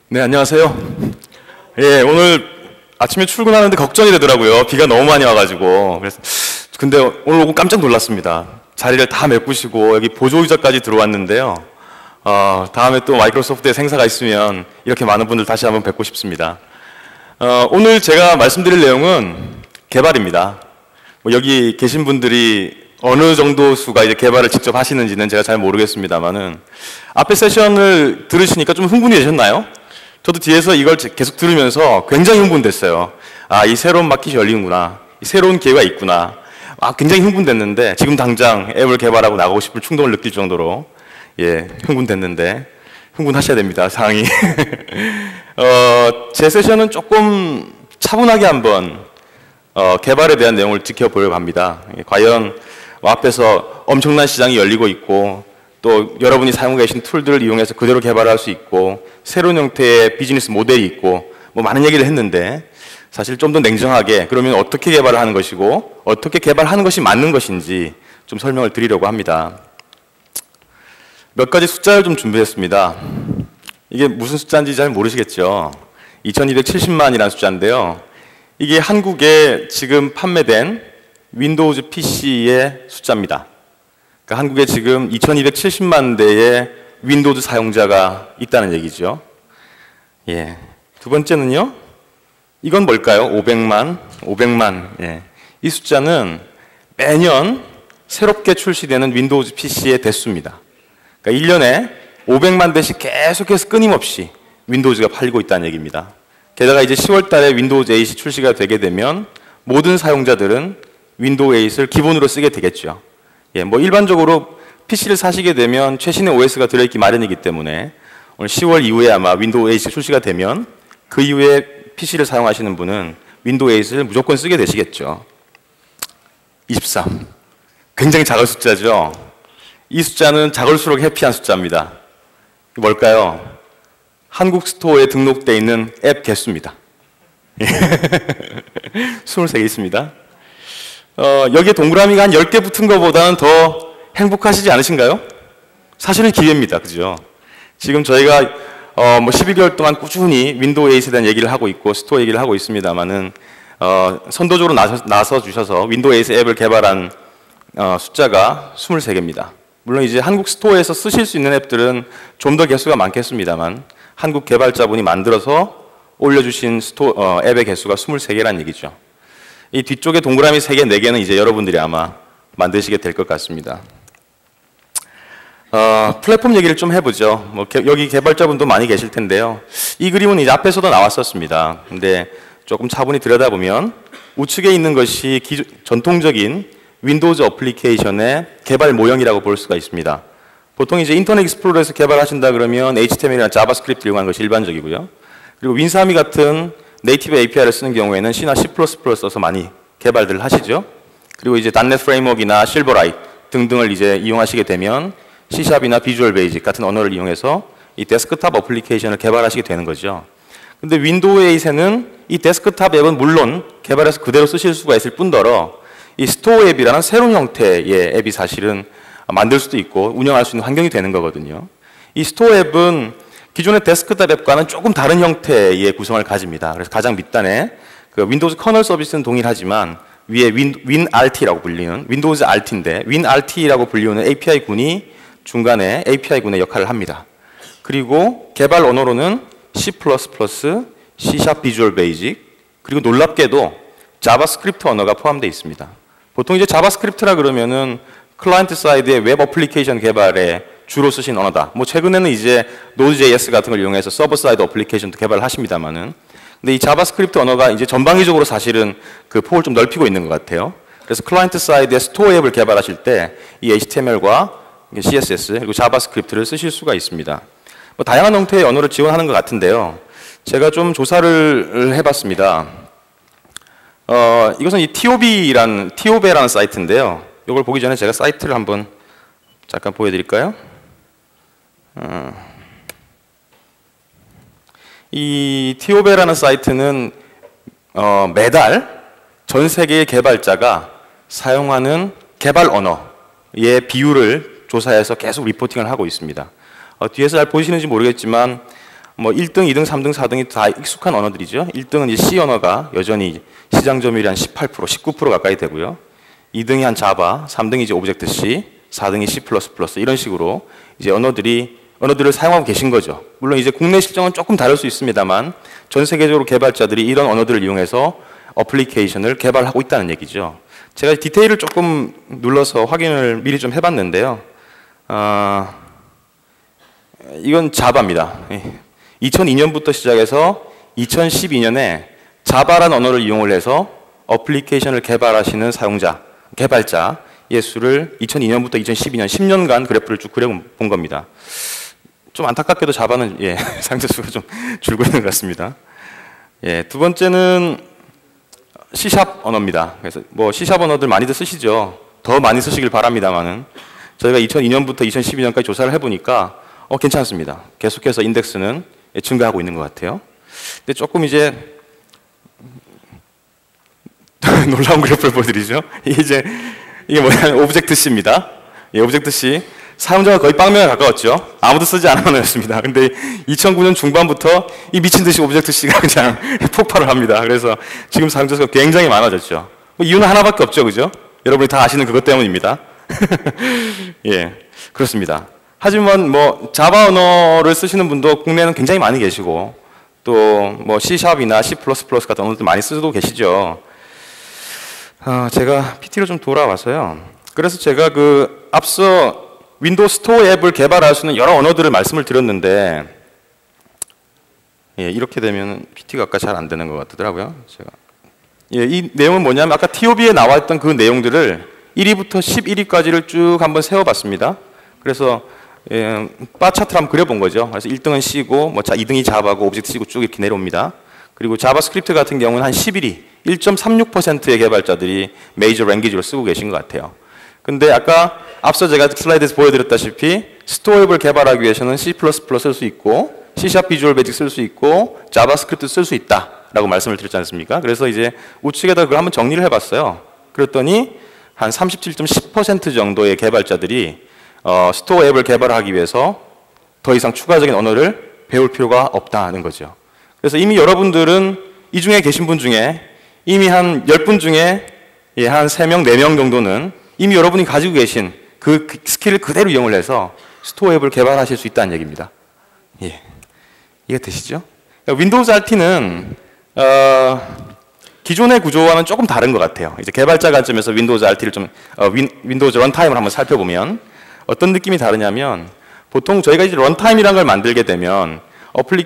네, 안녕하세요. 예, 오늘 아침에 출근하는데 걱정이 되더라고요. 비가 너무 많이 와가지고. 근데 오늘 오고 깜짝 놀랐습니다. 자리를 다 메꾸시고 여기 보조의자까지 들어왔는데요. 다음에 또 마이크로소프트에 행사가 있으면 이렇게 많은 분들 다시 한번 뵙고 싶습니다. 오늘 제가 말씀드릴 내용은 개발입니다. 여기 계신 분들이 어느 정도 수가 이제 개발을 직접 하시는지는 제가 잘 모르겠습니다만은 앞에 세션을 들으시니까 좀 흥분이 되셨나요? 저도 뒤에서 이걸 계속 들으면서 굉장히 흥분됐어요. 아, 이 새로운 마켓이 열리는구나. 이 새로운 기회가 있구나. 굉장히 흥분됐는데 지금 당장 앱을 개발하고 나가고 싶은 충동을 느낄 정도로 흥분됐는데 흥분하셔야 됩니다. 상황이. 제 세션은 조금 차분하게 한번 개발에 대한 내용을 지켜보려고 합니다. 과연 앞에서 엄청난 시장이 열리고 있고 또 여러분이 사용하고 계신 툴들을 이용해서 그대로 개발할 수 있고 새로운 형태의 비즈니스 모델이 있고 뭐 많은 얘기를 했는데 사실 좀 더 냉정하게 그러면 어떻게 개발을 하는 것이고 어떻게 개발하는 것이 맞는 것인지 좀 설명을 드리려고 합니다. 몇 가지 숫자를 좀 준비했습니다. 이게 무슨 숫자인지 잘 모르시겠죠? 2270만이라는 숫자인데요. 이게 한국에 지금 판매된 윈도우즈 PC의 숫자입니다. 그러니까 한국에 지금 2270만 대의 윈도우즈 사용자가 있다는 얘기죠. 두 번째는요. 이건 뭘까요? 500만. 이 숫자는 매년 새롭게 출시되는 윈도우즈 PC의 대수입니다. 그러니까 1년에 500만 대씩 계속해서 끊임없이 윈도우즈가 팔리고 있다는 얘기입니다. 게다가 이제 10월 달에 윈도우즈 8이 출시가 되게 되면 모든 사용자들은 윈도우 8을 기본으로 쓰게 되겠죠. 뭐 일반적으로 PC를 사시게 되면 최신의 OS가 들어있기 마련이기 때문에 오늘 10월 이후에 아마 윈도우 8이 출시가 되면 그 이후에 PC를 사용하시는 분은 윈도우 8을 무조건 쓰게 되시겠죠. 23. 굉장히 작은 숫자죠. 이 숫자는 작을수록 해피한 숫자입니다. 뭘까요? 한국 스토어에 등록되어 있는 앱 개수입니다. 23개 있습니다. 여기에 동그라미가 한 10개 붙은 것보다는 더 행복하시지 않으신가요? 사실은 기회입니다. 그죠? 지금 저희가 12개월 동안 꾸준히 윈도우 8에 대한 얘기를 하고 있고 스토어 얘기를 하고 있습니다만은 선도적으로 나서 주셔서 윈도우 8 앱을 개발한 숫자가 23개입니다. 물론 이제 한국 스토어에서 쓰실 수 있는 앱들은 좀 더 개수가 많겠습니다만 한국 개발자분이 만들어서 올려주신 앱의 개수가 23개라는 얘기죠. 이 뒤쪽에 동그라미 3개, 4개는 이제 여러분들이 아마 만드시게 될 것 같습니다. 플랫폼 얘기를 좀 해보죠. 여기 개발자분도 많이 계실 텐데요. 이 그림은 이제 앞에서도 나왔었습니다. 근데 조금 차분히 들여다보면 우측에 있는 것이 전통적인 윈도우즈 어플리케이션의 개발 모형이라고 볼 수가 있습니다. 보통 이제 인터넷 익스플로러에서 개발하신다 그러면 HTML이나 자바스크립트 이용하는 것이 일반적이고요. 그리고 윈사미 같은 네이티브 API를 쓰는 경우에는 C나 C++ 써서 많이 개발들 하시죠. 그리고 이제 .NET 프레임워크나 실버라이트 등등을 이제 이용하시게 되면 C샵이나 비주얼 베이직 같은 언어를 이용해서 이 데스크탑 어플리케이션을 개발하시게 되는 거죠. 근데 윈도우 8에는 이 데스크탑 앱은 물론 개발해서 그대로 쓰실 수가 있을 뿐더러 이 스토어 앱이라는 새로운 형태의 앱이 사실은 만들 수도 있고 운영할 수 있는 환경이 되는 거거든요. 이 스토어 앱은 기존의 데스크탑 앱과는 조금 다른 형태의 구성을 가집니다. 그래서 가장 밑단에 그 윈도우즈 커널 서비스는 동일하지만 위에 WinRT라고 불리는 윈도우즈 RT인데 WinRT라고 불리는 API 군이 중간에 API 군의 역할을 합니다. 그리고 개발 언어로는 C++, C# 비주얼 베이직 그리고 놀랍게도 자바스크립트 언어가 포함되어 있습니다. 보통 이제 자바스크립트라 그러면은 클라이언트 사이드의 웹 어플리케이션 개발에 주로 쓰신 언어다. 최근에는 이제 Node.js 같은 걸 이용해서 서버 사이드 어플리케이션도 개발을 하십니다만은 근데 이 자바스크립트 언어가 이제 전방위적으로 사실은 그 폭을 좀 넓히고 있는 것 같아요. 그래서 클라이언트 사이드의 스토어 앱을 개발하실 때 이 HTML과 CSS 그리고 자바스크립트를 쓰실 수가 있습니다. 다양한 형태의 언어를 지원하는 것 같은데요. 제가 좀 조사를 해봤습니다. 이것은 이 TOB라는 사이트인데요. 이걸 보기 전에 제가 사이트를 한번 잠깐 보여드릴까요? 이 TOB라는 사이트는 매달 전 세계의 개발자가 사용하는 개발 언어의 비율을 조사해서 계속 리포팅을 하고 있습니다. 뒤에서 잘 보이시는지 모르겠지만 뭐 1등, 2등, 3등, 4등이 다 익숙한 언어들이죠. 1등은 이제 C 언어가 여전히 시장 점유율이 한 18%, 19% 가까이 되고요. 2등이 한 자바, 3등이 이제 오브젝트 C, 4등이 C++ 이런 식으로 이제 언어들을 사용하고 계신 거죠. 물론 이제 국내 실정은 조금 다를 수 있습니다만 전 세계적으로 개발자들이 이런 언어들을 이용해서 어플리케이션을 개발하고 있다는 얘기죠. 제가 디테일을 조금 눌러서 확인을 미리 좀 해봤는데요. 이건 자바입니다. 2002년부터 시작해서 2012년에 자바라는 언어를 이용을 해서 어플리케이션을 개발하시는 개발자 수를 2002년부터 2012년 10년간 그래프를 쭉 그려본 겁니다. 좀 안타깝게도 자바는 사용자 수가 좀 줄고 있는 것 같습니다. 두 번째는 C# 언어입니다. 그래서 뭐 C# 언어들 많이들 쓰시죠. 더 많이 쓰시길 바랍니다만은 저희가 2002년부터 2012년까지 조사를 해보니까 괜찮습니다. 계속해서 인덱스는 증가하고 있는 것 같아요. 근데 조금 이제 놀라운 그래프를 보여드리죠. 이게 뭐냐면 오브젝트 C입니다. 오브젝트 C. 사용자가 거의 빵명에 가까웠죠. 아무도 쓰지 않은 언어였습니다. 근데 2009년 중반부터 이 미친 듯이 오브젝트 C가 그냥 폭발을 합니다. 그래서 지금 사용자 수가 굉장히 많아졌죠. 뭐 이유는 하나밖에 없죠, 그죠? 여러분이 다 아시는 그것 때문입니다. 그렇습니다. 하지만 뭐 자바 언어를 쓰시는 분도 국내에는 굉장히 많이 계시고 또 뭐 C#이나 C++ 같은 언어들 많이 쓰고 계시죠. 제가 PT를 좀 돌아와서요. 그래서 제가 앞서 윈도우 스토어 앱을 개발할 수 있는 여러 언어들을 말씀을 드렸는데 이렇게 되면 PT가 아까 잘 안 되는 것 같더라고요. 이 내용은 뭐냐면 아까 TOB에 나왔던 그 내용들을 1위부터 11위까지를 쭉 한번 세워봤습니다. 그래서 바 차트를 한번 그려본 거죠. 그래서 1등은 C고, 뭐 2등이 자바고, 오브젝트 C고 쭉 이렇게 내려옵니다. 그리고 자바스크립트 같은 경우는 한 11위, 1.36%의 개발자들이 메이저 랭귀지로 쓰고 계신 것 같아요. 근데 아까 앞서 제가 슬라이드에서 보여드렸다시피 스토어 앱을 개발하기 위해서는 C++ 쓸 수 있고, C# 비주얼 베이직 쓸 수 있고, 자바스크립트 쓸 수 있다라고 말씀을 드렸지 않습니까? 그래서 이제 우측에다 그걸 한번 정리를 해봤어요. 그랬더니 한 37.10% 정도의 개발자들이 스토어 앱을 개발하기 위해서 더 이상 추가적인 언어를 배울 필요가 없다는 거죠. 그래서 이미 여러분들은 이 중에 계신 분 중에 이미 한 10분 중에 한 3명, 4명 정도는 이미 여러분이 가지고 계신 그 스킬을 그대로 이용을 해서 스토어 앱을 개발하실 수 있다는 얘기입니다. 이해 되시죠? 윈도우즈 RT는 기존의 구조와는 조금 다른 것 같아요. 이제 개발자 관점에서 윈도우즈 RT를 윈도우즈 런타임을 한번 살펴보면 어떤 느낌이 다르냐면 보통 저희가 이제 런타임이라는 걸 만들게 되면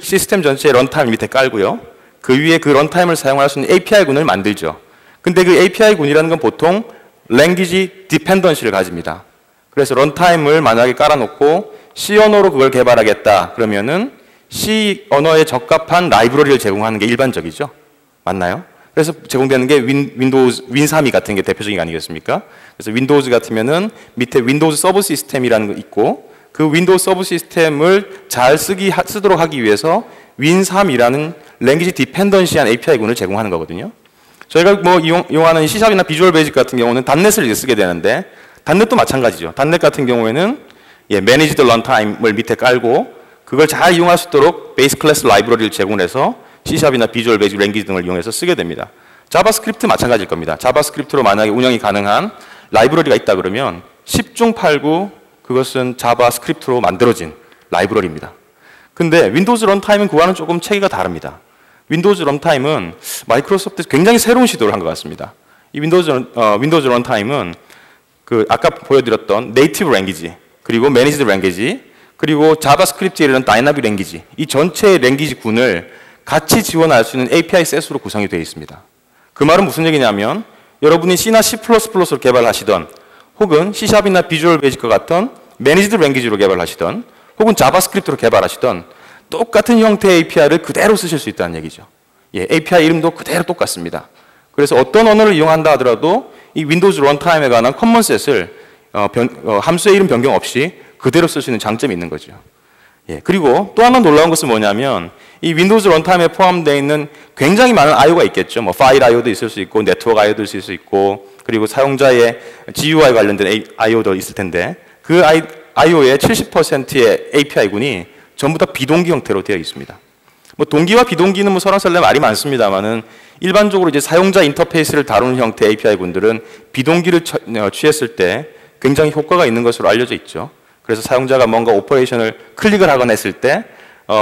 시스템 전체에 런타임 밑에 깔고요. 그 위에 그 런타임을 사용할 수 있는 API군을 만들죠. 근데 그 API군이라는 건 보통 랭귀지 디펜던시를 가집니다. 그래서 런타임을 만약에 깔아놓고 C 언어로 그걸 개발하겠다 그러면은 C 언어에 적합한 라이브러리를 제공하는 게 일반적이죠. 맞나요? 그래서 제공되는 게 윈도우즈 윈3이 같은 게 대표적인 거 아니겠습니까? 그래서 윈도우즈 같으면은 밑에 윈도우즈 서브 시스템이라는 거 있고 그 윈도우 서브 시스템을 잘 쓰도록 하기 위해서 윈3이라는 랭귀지 디펜던시한 API군을 제공하는 거거든요. 저희가 뭐 이용하는 C샵이나 비주얼 베이직 같은 경우는 단넷을 이제 쓰게 되는데 단넷도 마찬가지죠. 단넷 같은 경우에는 매니지드 런타임을 밑에 깔고 그걸 잘 이용할 수 있도록 베이스 클래스 라이브러리를 제공해서 C샵이나 비주얼 베이직 랭귀지 등을 이용해서 쓰게 됩니다. 자바스크립트 마찬가지일 겁니다. 자바스크립트로 만약에 운영이 가능한 라이브러리가 있다 그러면 10중 8구 그것은 자바스크립트로 만들어진 라이브러리입니다. 근데 윈도우즈 런타임은 그와는 조금 체계가 다릅니다. 윈도우즈 런타임은 마이크로소프트에서 굉장히 새로운 시도를 한 것 같습니다. 이 윈도우즈 런타임은 그 아까 보여드렸던 네이티브 랭귀지 그리고 매니지드 랭귀지 그리고 자바스크립트에 이르는 다이나믹 랭귀지 이 전체 랭귀지 군을 같이 지원할 수 있는 API 셋으로 구성이 되어 있습니다. 그 말은 무슨 얘기냐면 여러분이 C나 C++를 개발하시던 혹은 C샵이나 비주얼 베이직과 같은 매니지드 랭귀지로 개발하시던 혹은 자바스크립트로 개발하시던 똑같은 형태의 API를 그대로 쓰실 수 있다는 얘기죠. API 이름도 그대로 똑같습니다. 그래서 어떤 언어를 이용한다 하더라도 이 윈도우즈 런타임에 관한 커먼셋을 함수의 이름 변경 없이 그대로 쓸 수 있는 장점이 있는 거죠. 그리고 또 하나 놀라운 것은 뭐냐면 이 윈도우즈 런타임에 포함되어 있는 굉장히 많은 IO가 있겠죠. 뭐 파일 IO도 있을 수 있고 네트워크 IO도 있을 수 있고 그리고 사용자의 GUI 관련된 IO도 있을 텐데 그 IO의 70%의 API군이 전부 다 비동기 형태로 되어 있습니다. 뭐 동기와 비동기는 뭐 설왕설래 말이 많습니다만은 일반적으로 이제 사용자 인터페이스를 다루는 형태 API 군들은 비동기를 취했을 때 굉장히 효과가 있는 것으로 알려져 있죠. 그래서 사용자가 뭔가 오퍼레이션을 클릭을 하거나 했을 때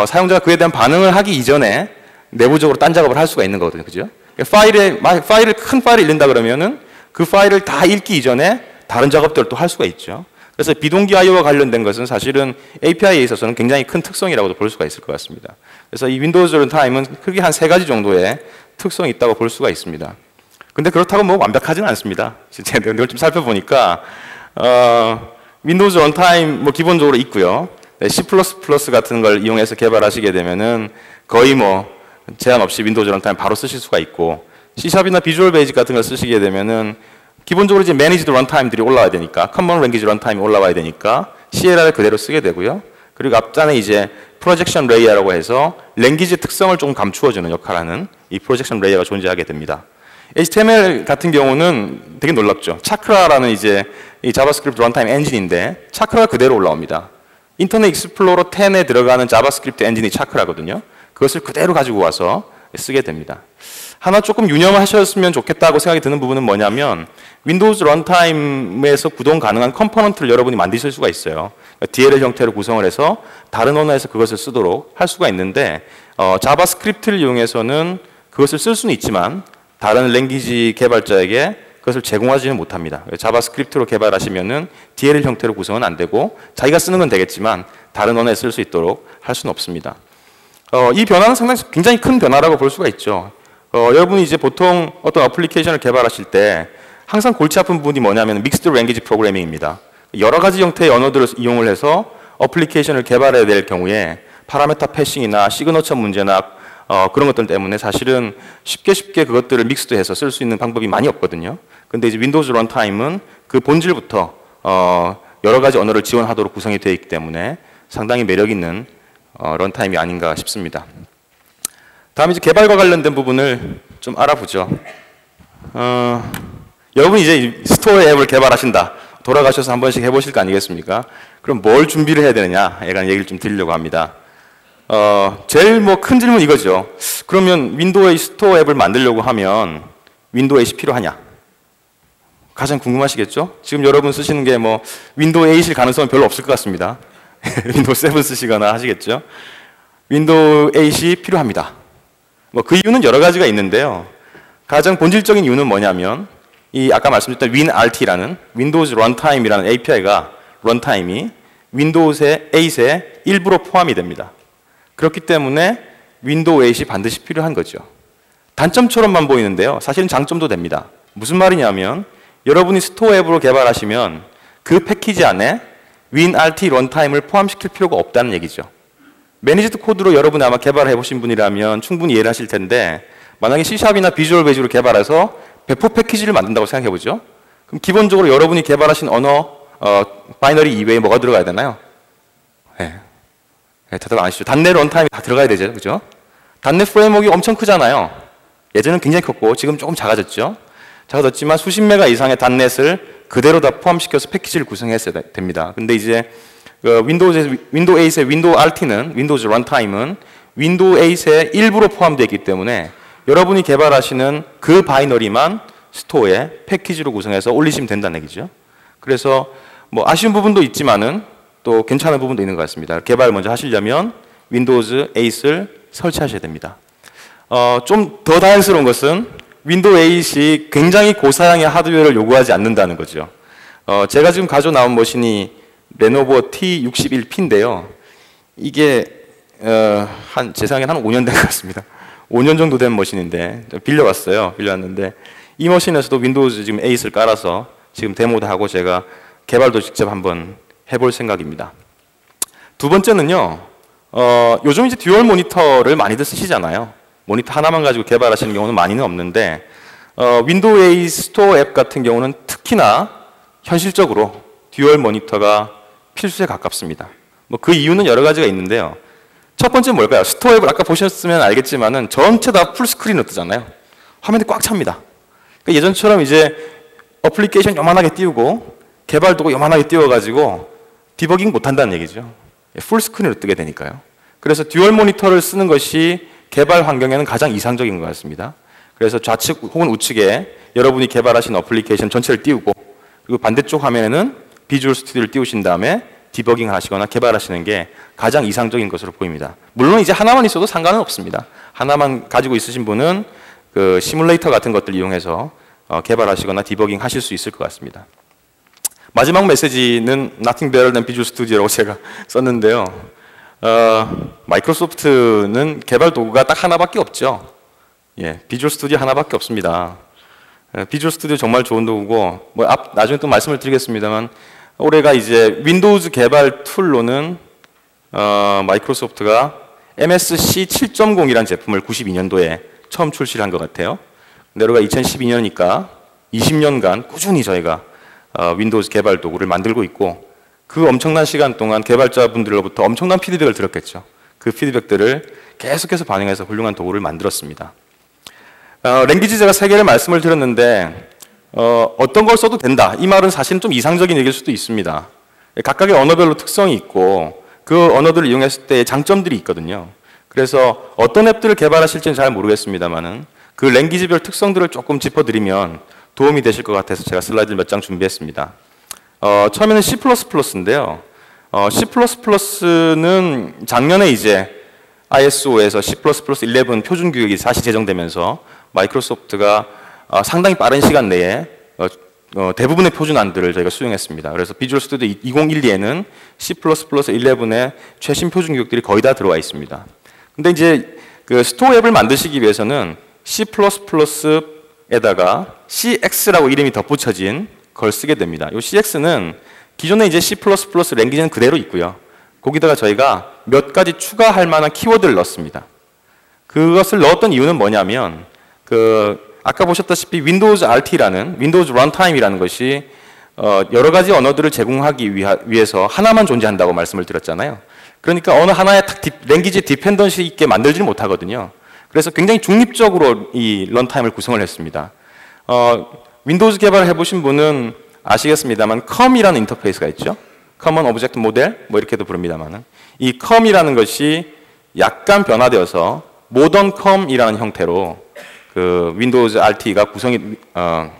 사용자가 그에 대한 반응을 하기 이전에 내부적으로 딴 작업을 할 수가 있는 거거든요. 그죠? 큰 파일을 읽는다 그러면은 그 파일을 다 읽기 이전에 다른 작업들을 또 할 수가 있죠. 그래서 비동기 IO와 관련된 것은 사실은 API에 있어서는 굉장히 큰 특성이라고도 볼 수가 있을 것 같습니다. 그래서 이 윈도우즈 런타임은 크게 한 3가지 정도의 특성이 있다고 볼 수가 있습니다. 근데 그렇다고 뭐 완벽하지는 않습니다. 제가 이걸 좀 살펴보니까 윈도우즈 런타임 뭐 기본적으로 있고요. C++ 같은 걸 이용해서 개발하시게 되면은 거의 뭐 제한 없이 윈도우즈 런타임 바로 쓰실 수가 있고, C샵이나 비주얼 베이직 같은 걸 쓰시게 되면은 기본적으로 이제 매니지드 런타임들이 올라와야 되니까, 커먼 랭귀지 런타임이 올라와야 되니까 CLR을 그대로 쓰게 되고요. 그리고 앞단에 이제 프로젝션 레이어라고 해서 랭귀지 특성을 조금 감추어주는 역할하는 이 프로젝션 레이어가 존재하게 됩니다. HTML 같은 경우는 되게 놀랍죠. 차크라라는 이제 이 자바스크립트 런타임 엔진인데 차크라가 그대로 올라옵니다. 인터넷 익스플로러 10에 들어가는 자바스크립트 엔진이 차크라거든요. 그것을 그대로 가지고 와서 쓰게 됩니다. 하나 조금 유념하셨으면 좋겠다고 생각이 드는 부분은 뭐냐면 윈도우즈 런타임에서 구동 가능한 컴포넌트를 여러분이 만드실 수가 있어요. DLL 형태로 구성을 해서 다른 언어에서 그것을 쓰도록 할 수가 있는데 자바스크립트를 이용해서는 그것을 쓸 수는 있지만 다른 랭귀지 개발자에게 그것을 제공하지는 못합니다. 자바스크립트로 개발하시면은 DLL 형태로 구성은 안 되고 자기가 쓰는 건 되겠지만 다른 언어에 쓸 수 있도록 할 수는 없습니다. 이 변화는 상당히 굉장히 큰 변화라고 볼 수가 있죠. 여러분이 이제 보통 어떤 어플리케이션을 개발하실 때 항상 골치 아픈 부분이 뭐냐면 믹스드 랭귀지 프로그래밍입니다. 여러 가지 형태의 언어들을 이용을 해서 어플리케이션을 개발해야 될 경우에 파라메타 패싱이나 시그너처 문제나 그런 것들 때문에 사실은 쉽게 그것들을 믹스드해서 쓸 수 있는 방법이 많이 없거든요. 근데 이제 윈도우즈 런타임은 그 본질부터 여러 가지 언어를 지원하도록 구성이 되어 있기 때문에 상당히 매력 있는 런타임이 아닌가 싶습니다. 다음 이제 개발과 관련된 부분을 좀 알아보죠. 여러분이 이제 스토어 앱을 개발하신다. 돌아가셔서 한 번씩 해보실 거 아니겠습니까? 그럼 뭘 준비를 해야 되느냐? 이런 얘기를 좀 드리려고 합니다. 제일 뭐 큰 질문 이거죠. 그러면 윈도우의 스토어 앱을 만들려고 하면 윈도우 8이 필요하냐? 가장 궁금하시겠죠? 지금 여러분 쓰시는 게 뭐 윈도우 8일 가능성은 별로 없을 것 같습니다. 윈도우 7 쓰시거나 하시겠죠? 윈도우 8이 필요합니다. 뭐 그 이유는 여러 가지가 있는데요. 가장 본질적인 이유는 뭐냐면 이 아까 말씀드렸던 WinRT라는 윈도우즈 런타임이라는 API가 런타임이 윈도우 8의 일부로 포함이 됩니다. 그렇기 때문에 윈도우 8이 반드시 필요한 거죠. 단점처럼만 보이는데요. 사실은 장점도 됩니다. 무슨 말이냐면 여러분이 스토어 앱으로 개발하시면 그 패키지 안에 WinRT 런타임을 포함시킬 필요가 없다는 얘기죠. 매니지드 코드로 여러분이 아마 개발해 보신 분이라면 충분히 이해를 하실 텐데 만약에 C샵이나 비주얼 베이직으로 개발해서 배포 패키지를 만든다고 생각해 보죠. 그럼 기본적으로 여러분이 개발하신 언어 바이너리 이외에 뭐가 들어가야 되나요? 네, 대답 안 하시죠. .NET 런타임이 다 들어가야 되죠. 그죠? .NET 프레임워크가 엄청 크잖아요. 예전엔 굉장히 컸고 지금 조금 작아졌죠. 작아졌지만 수십 메가 이상의 .NET을 그대로 다 포함시켜서 패키지를 구성했어야 됩니다. 근데 이제 윈도우 8의 윈도우 RT는 윈도우즈 런타임은 윈도우 8의 일부로 포함되어 있기 때문에 여러분이 개발하시는 그 바이너리만 스토어에 패키지로 구성해서 올리시면 된다는 얘기죠. 그래서 뭐 아쉬운 부분도 있지만은 또 괜찮은 부분도 있는 것 같습니다. 개발을 먼저 하시려면 윈도우즈 8을 설치하셔야 됩니다. 좀 더 다행스러운 것은 윈도우 8이 굉장히 고사양의 하드웨어를 요구하지 않는다는 거죠. 제가 지금 가져 나온 머신이 레노버 T61P인데요. 이게 제 생각에는 한 5년 된 것 같습니다. 5년 정도 된 머신인데 빌려왔어요. 빌려왔는데 이 머신에서도 윈도우즈 지금 8을 깔아서 지금 데모도 하고 제가 개발도 직접 한번 해볼 생각입니다. 두 번째는요. 요즘 이제 듀얼 모니터를 많이들 쓰시잖아요. 모니터 하나만 가지고 개발하시는 경우는 많이는 없는데 윈도우 8 스토어 앱 같은 경우는 특히나 현실적으로 듀얼 모니터가 필수에 가깝습니다. 뭐 그 이유는 여러 가지가 있는데요. 첫 번째는 뭘까요? 스토어 앱을 아까 보셨으면 알겠지만은 전체 다 풀스크린으로 뜨잖아요. 화면이 꽉 찹니다. 그러니까 예전처럼 이제 어플리케이션 요만하게 띄우고 개발도 요만하게 띄워가지고 디버깅 못한다는 얘기죠. 풀스크린으로 뜨게 되니까요. 그래서 듀얼 모니터를 쓰는 것이 개발 환경에는 가장 이상적인 것 같습니다. 그래서 좌측 혹은 우측에 여러분이 개발하신 어플리케이션 전체를 띄우고, 그리고 반대쪽 화면에는 비주얼 스튜디오를 띄우신 다음에 디버깅을 하시거나 개발하시는 게 가장 이상적인 것으로 보입니다. 물론 이제 하나만 있어도 상관은 없습니다. 하나만 가지고 있으신 분은 그 시뮬레이터 같은 것들 이용해서 개발하시거나 디버깅 하실 수 있을 것 같습니다. 마지막 메시지는 Nothing better than Visual Studio라고 제가 썼는데요. 마이크로소프트는 개발 도구가 딱 하나밖에 없죠. 예, 비주얼 스튜디오 하나밖에 없습니다. 비주얼 스튜디오 정말 좋은 도구고, 나중에 또 말씀을 드리겠습니다만, 올해가 이제 윈도우즈 개발 툴로는 마이크로소프트가 MSC 7.0이라는 제품을 92년도에 처음 출시를 한 것 같아요. 근데 올해가 2012년이니까 20년간 꾸준히 저희가 윈도우즈 개발 도구를 만들고 있고, 그 엄청난 시간 동안 개발자분들로부터 엄청난 피드백을 들었겠죠. 그 피드백들을 계속해서 반영해서 훌륭한 도구를 만들었습니다. 랭귀지 제가 3개를 말씀을 드렸는데, 어떤 걸 써도 된다. 이 말은 사실은 좀 이상적인 얘기일 수도 있습니다. 각각의 언어별로 특성이 있고 그 언어들을 이용했을 때의 장점들이 있거든요. 그래서 어떤 앱들을 개발하실지는 잘 모르겠습니다만은 그 랭귀지별 특성들을 조금 짚어드리면 도움이 되실 것 같아서 제가 슬라이드를 몇 장 준비했습니다. 처음에는 C++인데요. C++는 작년에 이제 ISO에서 C++11 표준 규격이 다시 제정되면서 마이크로소프트가 상당히 빠른 시간 내에 대부분의 표준안들을 저희가 수용했습니다. 그래서 비주얼 스튜디오 2012에는 C++11의 최신 표준 규격들이 거의 다 들어와 있습니다. 근데 이제 그 스토어 앱을 만드시기 위해서는 C++에다가 CX라고 이름이 덧붙여진 걸 쓰게 됩니다. 이 CX는 기존에 이제 C++ 랭귀지는 그대로 있고요. 거기다가 저희가 몇 가지 추가할 만한 키워드를 넣었습니다. 그것을 넣었던 이유는 뭐냐면 아까 보셨다시피 윈도우즈 RT라는 윈도우즈 런타임이라는 것이 여러 가지 언어들을 제공하기 위해서 하나만 존재한다고 말씀을 드렸잖아요. 그러니까 어느 하나의 랭귀지 디펜던시 있게 만들지는 못하거든요. 그래서 굉장히 중립적으로 이 런타임을 구성을 했습니다. 윈도우즈 개발을 해보신 분은 아시겠습니다만 COM이라는 인터페이스가 있죠. Common Object Model 뭐 이렇게도 부릅니다만은 이 COM이라는 것이 약간 변화되어서 모던 COM이라는 형태로 그 윈도우즈 RT가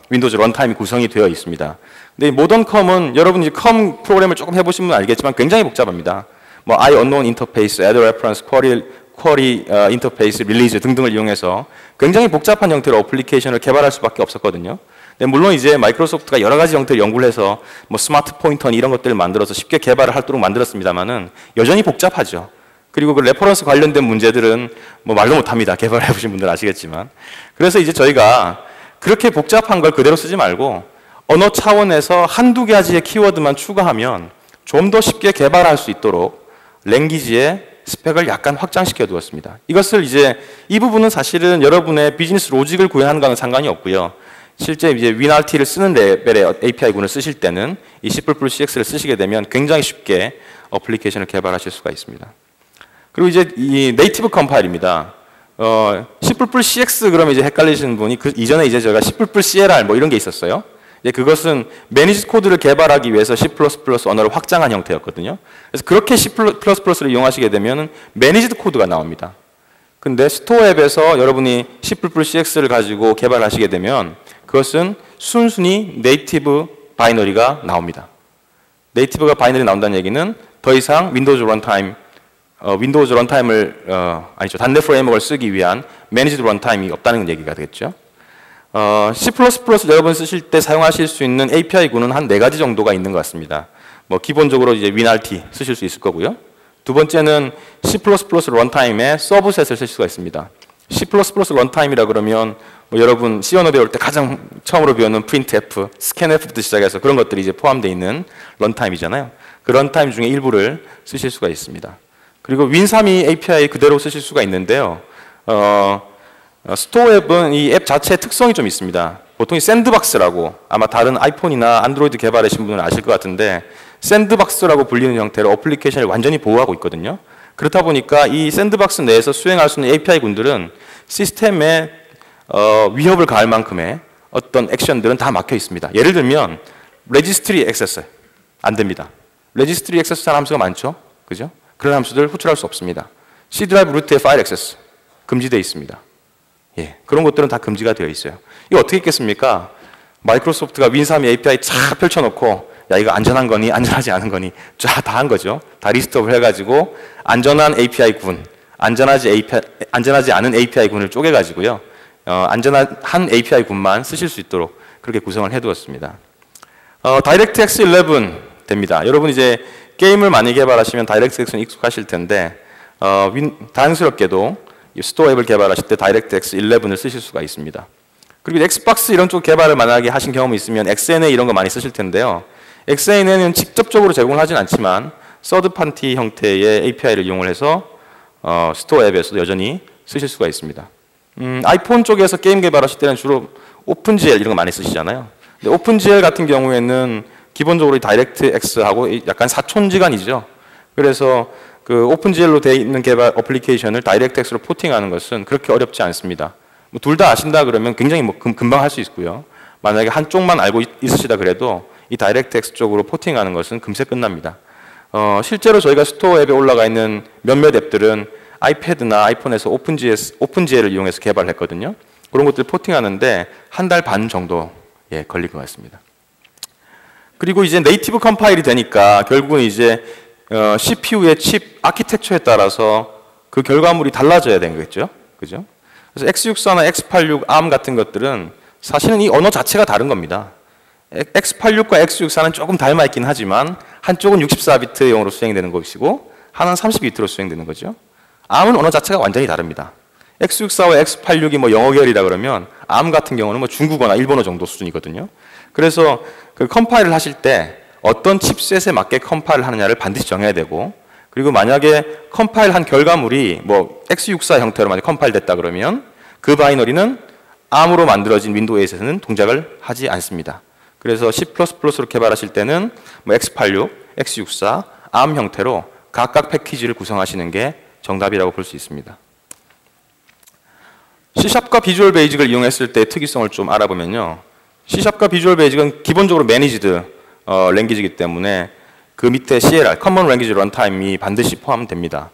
윈도우즈 런타임이 구성이 되어 있습니다. 근데 이 모던 COM은 여러분이 이제 COM 프로그램을 조금 해보신 분은 알겠지만 굉장히 복잡합니다. 뭐 I unknown interface, add reference, query interface, release 등등을 이용해서 굉장히 복잡한 형태로 어플리케이션을 개발할 수밖에 없었거든요. 근데 물론 이제 마이크로소프트가 여러 가지 형태를 연구를 해서 뭐 스마트 포인터 이런 것들을 만들어서 쉽게 개발을 하도록 만들었습니다만은 여전히 복잡하죠. 그리고 그 레퍼런스 관련된 문제들은 뭐 말로 못합니다. 개발해 보신 분들 아시겠지만. 그래서 이제 저희가 그렇게 복잡한 걸 그대로 쓰지 말고 언어 차원에서 한두 가지의 키워드만 추가하면 좀 더 쉽게 개발할 수 있도록 랭귀지의 스펙을 약간 확장시켜 두었습니다. 이것을 이제 이 부분은 사실은 여러분의 비즈니스 로직을 구현하는 거는 상관이 없고요. 실제 이제 WinRT를 쓰는 레벨의 API군을 쓰실 때는 이 C++CX를 쓰시게 되면 굉장히 쉽게 어플리케이션을 개발하실 수가 있습니다. 그리고 이제 이 네이티브 컴파일입니다. C++CX 그러면 이제 헷갈리시는 분이 그 이전에 이제 제가 C++CLR 뭐 이런 게 있었어요. 이제 그것은 매니지 코드를 개발하기 위해서 C++ 언어를 확장한 형태였거든요. 그래서 그렇게 C++를 이용하시게 되면 매니지드 코드가 나옵니다. 근데 스토어 앱에서 여러분이 C++CX를 가지고 개발하시게 되면 그것은 순순히 네이티브 바이너리가 나옵니다. 네이티브가 바이너리 나온다는 얘기는 더 이상 윈도우즈 런타임을 단내 프레임워크를 쓰기 위한 매니지드 런타임이 없다는 얘기가 되겠죠. C++ 여러분 쓰실 때 사용하실 수 있는 API군은 한 4가지 정도가 있는 것 같습니다. 뭐 기본적으로 이제 WinRT 쓰실 수 있을 거고요. 두 번째는 C++ 런타임에 서브셋을 쓸 수가 있습니다. C++ 런타임이라 그러면 뭐 여러분 C 언어 배울 때 가장 처음으로 배우는 printf, scanf부터 시작해서 그런 것들이 이제 포함되어 있는 런타임이잖아요. 그 런타임 중에 일부를 쓰실 수가 있습니다. 그리고 윈32 API 그대로 쓰실 수가 있는데요. 스토어 앱은 이 앱 자체의 특성이 좀 있습니다. 보통 이 샌드박스라고 아마 다른 아이폰이나 안드로이드 개발하신 분은 아실 것 같은데 샌드박스라고 불리는 형태로 어플리케이션을 완전히 보호하고 있거든요. 그렇다 보니까 이 샌드박스 내에서 수행할 수 있는 API군들은 시스템에 위협을 가할 만큼의 어떤 액션들은 다 막혀 있습니다. 예를 들면 레지스트리 액세스 안 됩니다. 레지스트리 액세스 한 함수가 많죠. 그죠? 그런 함수들 호출할 수 없습니다. C 드라이브 루트의 파일 액세스 금지되어 있습니다. 예, 그런 것들은 다 금지가 되어 있어요. 이거 어떻게 있겠습니까? 마이크로소프트가 윈3 API 쫙 펼쳐놓고 야 이거 안전한 거니 안전하지 않은 거니 쫙 다 한 거죠. 다 리스트업을 해가지고 안전한 API 군, 안전하지 않은 API 군을 쪼개가지고요. 안전한 한 API 군만 쓰실 수 있도록 그렇게 구성을 해두었습니다. DirectX 11 됩니다. 여러분 이제 게임을 많이 개발하시면 DirectX는 익숙하실 텐데 다행스럽게도 스토어 앱을 개발하실 때 DirectX 11을 쓰실 수가 있습니다. 그리고 엑스박스 이런 쪽 개발을 만약에 하신 경험이 있으면 XNA 이런 거 많이 쓰실 텐데요. XNA는 직접적으로 제공을 하진 않지만 서드 파티 형태의 API를 이용을 해서 스토어 앱에서도 여전히 쓰실 수가 있습니다. 아이폰 쪽에서 게임 개발하실 때는 주로 오픈GL 이런 거 많이 쓰시잖아요. 근데 오픈GL 같은 경우에는 기본적으로 DirectX하고 약간 사촌지간이죠. 그래서 그 오픈GL로 되어 있는 개발 어플리케이션을 DirectX로 포팅하는 것은 그렇게 어렵지 않습니다. 뭐 둘 다 아신다 그러면 굉장히 뭐 금방 할 수 있고요. 만약에 한쪽만 알고 있으시다 그래도 이 DirectX 쪽으로 포팅하는 것은 금세 끝납니다. 실제로 저희가 스토어 앱에 올라가 있는 몇몇 앱들은 아이패드나 아이폰에서 오픈GL을 이용해서 개발을 했거든요. 그런 것들 포팅하는데 한 달 반 정도 걸릴 것 같습니다. 그리고 이제 네이티브 컴파일이 되니까 결국은 이제 CPU의 칩 아키텍처에 따라서 그 결과물이 달라져야 되는 거겠죠. 그죠? 그래서 x64나 x86, ARM 같은 것들은 사실은 이 언어 자체가 다른 겁니다. x86과 x64는 조금 닮아 있긴 하지만 한쪽은 64비트용으로 수행되는 것이고 하나는 30비트로 수행되는 거죠. ARM은 언어 자체가 완전히 다릅니다. x64와 x86이 뭐 영어 계열이라 그러면 ARM 같은 경우는 뭐 중국어나 일본어 정도 수준이거든요. 그래서 그 컴파일을 하실 때 어떤 칩셋에 맞게 컴파일을 하느냐를 반드시 정해야 되고, 그리고 만약에 컴파일한 결과물이 뭐 x64 형태로 만약 컴파일 됐다 그러면 그 바이너리는 ARM으로 만들어진 윈도우 8에서는 동작을 하지 않습니다. 그래서 C++로 개발하실 때는 뭐 x86, x64, ARM 형태로 각각 패키지를 구성하시는 게 정답이라고 볼 수 있습니다. C샵과 비주얼 베이직을 이용했을 때 특이성을 좀 알아보면요. C샵과 비주얼 베이직은 기본적으로 매니지드 랭귀지이기 때문에 그 밑에 CLR, Common Language Runtime이 반드시 포함됩니다.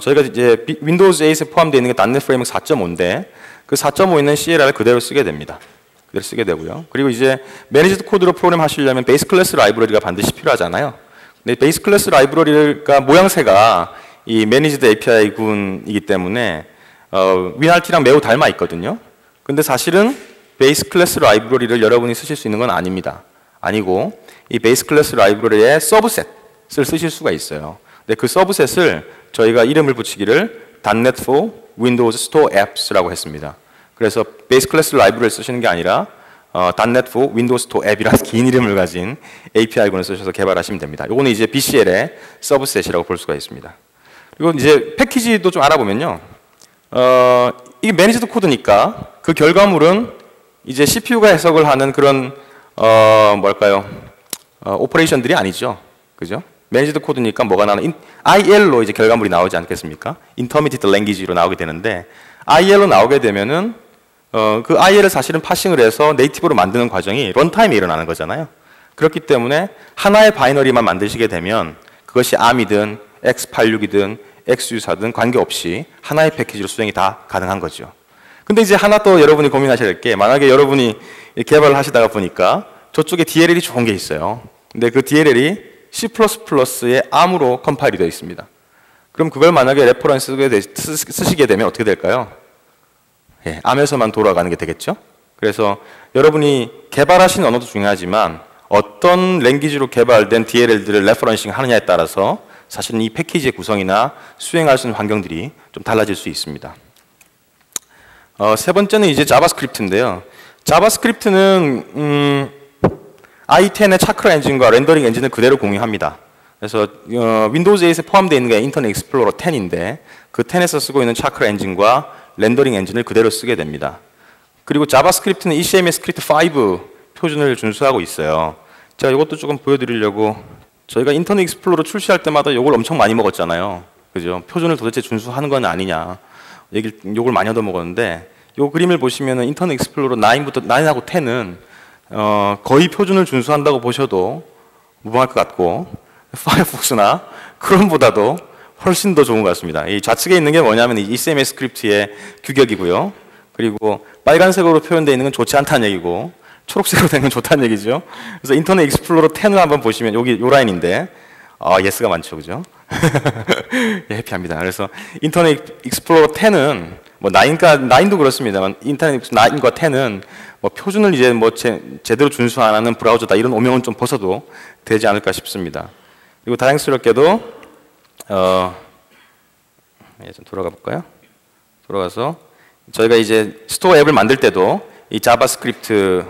저희가 이제 윈도우즈 8에 포함되어 있는 게 .NET Framework 4.5인데 그 4.5에 있는 CLR을 그대로 쓰게 됩니다. 그대로 쓰게 되고요. 그리고 이제 매니지드 코드로 프로그램 하시려면 베이스 클래스 라이브러리가 반드시 필요하잖아요. 근데 베이스 클래스 라이브러리가 모양새가 이 매니지드 API 군이기 때문에 WinRT랑 매우 닮아 있거든요. 근데 사실은 베이스 클래스 라이브러리를 여러분이 쓰실 수 있는 건 아닙니다. 아니고 이 베이스 클래스 라이브러리의 서브셋을 쓰실 수가 있어요. 근데 그 서브셋을 저희가 이름을 붙이기를 .NET for Windows Store Apps라고 했습니다. 그래서 베이스 클래스 라이브러리를 쓰시는 게 아니라 .NET for Windows Store App이라는 긴 이름을 가진 API군을 쓰셔서 개발하시면 됩니다. 이거는 이제 BCL의 서브셋이라고 볼 수가 있습니다. 그리고 이제 패키지도 좀 알아보면요. 이게 매니지드 코드니까 그 결과물은 이제 CPU가 해석을 하는 그런 오퍼레이션들이 아니죠. 그죠? 매니지드 코드니까 뭐가 나오나? IL로 이제 결과물이 나오지 않겠습니까? Intermediate Language로 나오게 되는데 IL로 나오게 되면은 그 IL을 사실은 파싱을 해서 네이티브로 만드는 과정이 런타임에 일어나는 거잖아요. 그렇기 때문에 하나의 바이너리만 만드시게 되면 그것이 ARM이든 x86이든 x64든 관계없이 하나의 패키지로 수행이 다 가능한 거죠. 근데 이제 하나 또 여러분이 고민하셔야 될 게, 만약에 여러분이 개발을 하시다가 보니까 저쪽에 DLL이 좋은 게 있어요. 근데 그 DLL이 C++의 ARM으로 컴파일이 되어 있습니다. 그럼 그걸 만약에 레퍼런스 쓰시게 되면 어떻게 될까요? 예, ARM에서만 돌아가는 게 되겠죠? 그래서 여러분이 개발하신 언어도 중요하지만 어떤 랭귀지로 개발된 DLL들을 레퍼런싱 하느냐에 따라서 사실은 이 패키지의 구성이나 수행할 수 있는 환경들이 좀 달라질 수 있습니다. 세 번째는 이제 자바스크립트인데요. 자바스크립트는 i10의 차크라 엔진과 렌더링 엔진을 그대로 공유합니다. 그래서 윈도우즈 8에 포함되어 있는 게 인터넷 익스플로러 10인데 그 10에서 쓰고 있는 차크라 엔진과 렌더링 엔진을 그대로 쓰게 됩니다. 그리고 자바스크립트는 ECMAScript 5 표준을 준수하고 있어요. 제가 이것도 조금 보여드리려고, 저희가 인터넷 익스플로러 출시할 때마다 욕을 엄청 많이 먹었잖아요. 그죠? 표준을 도대체 준수하는 건 아니냐. 욕을 많이 얻어먹었는데, 이 그림을 보시면 인터넷 익스플로러 9하고 10은 거의 표준을 준수한다고 보셔도 무방할 것 같고, 파이어폭스나 크롬보다도 훨씬 더 좋은 것 같습니다. 이 좌측에 있는 게 뭐냐면 이 ECMS 스크립트의 규격이고요. 그리고 빨간색으로 표현되어 있는 건 좋지 않다는 얘기고 초록색으로 된 건 좋다는 얘기죠. 그래서 인터넷 익스플로러 10을 한번 보시면 여기 요 라인인데 예스가 많죠, 그죠? 예, 해피합니다. 그래서 인터넷 익스플로러 10은 뭐 9도 그렇습니다만 인터넷 9과 10은 뭐 표준을 이제 뭐 제대로 준수 안 하는 브라우저다 이런 오명은 좀 벗어도 되지 않을까 싶습니다. 그리고 다행스럽게도 좀 돌아가 볼까요? 돌아가서 저희가 이제 스토어 앱을 만들 때도 이 자바스크립트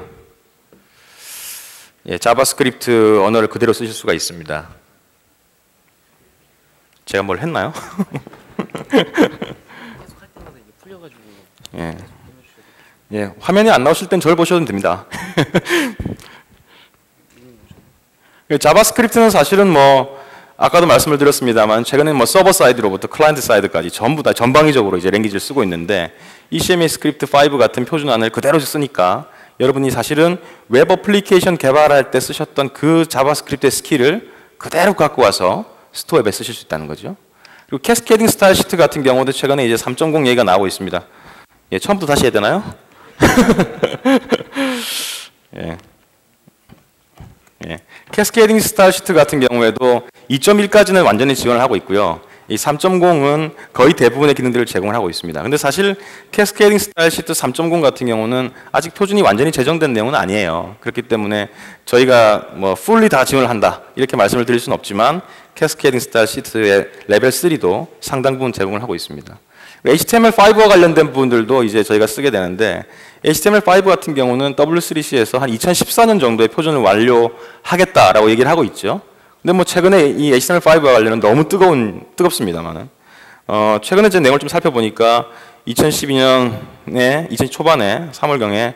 언어를 그대로 쓰실 수가 있습니다. 제가 뭘 했나요? 예, 화면이 안 나오실 땐 저를 보셔도 됩니다. 자바스크립트는 사실은 뭐 아까도 말씀을 드렸습니다만 최근에 뭐 서버 사이드로부터 클라이언트 사이드까지 전부 다 전방위적으로 이제 랭귀지를 쓰고 있는데 ECMS 스크립트 5 같은 표준안을 그대로 쓰니까 여러분이 사실은 웹 어플리케이션 개발할 때 쓰셨던 그 자바스크립트의 스킬을 그대로 갖고 와서 스토어 앱에 쓰실 수 있다는 거죠. 그리고 캐스케이딩 스타일 시트 같은 경우도 최근에 이제 3.0 얘기가 나오고 있습니다. 예, 처음부터 다시 해야 되나요? 예. 예. 캐스케이딩 스타일 시트 같은 경우에도 2.1까지는 완전히 지원을 하고 있고요. 이 3.0은 거의 대부분의 기능들을 제공을 하고 있습니다. 근데 사실 캐스케이딩 스타일 시트 3.0 같은 경우는 아직 표준이 완전히 제정된 내용은 아니에요. 그렇기 때문에 저희가 뭐 풀리 다 지원을 한다 이렇게 말씀을 드릴 수는 없지만 캐스케이딩 스타일 시트의 레벨 3도 상당 부분 제공을 하고 있습니다. HTML5와 관련된 부분들도 이제 저희가 쓰게 되는데 HTML5 같은 경우는 W3C에서 한 2014년 정도에 표준을 완료하겠다라고 얘기를 하고 있죠. 근데 뭐 최근에 이 HTML5와 관련은 너무 뜨겁습니다만은 최근에 제 내용을 좀 살펴보니까 2012년에 2000 초반에 3월경에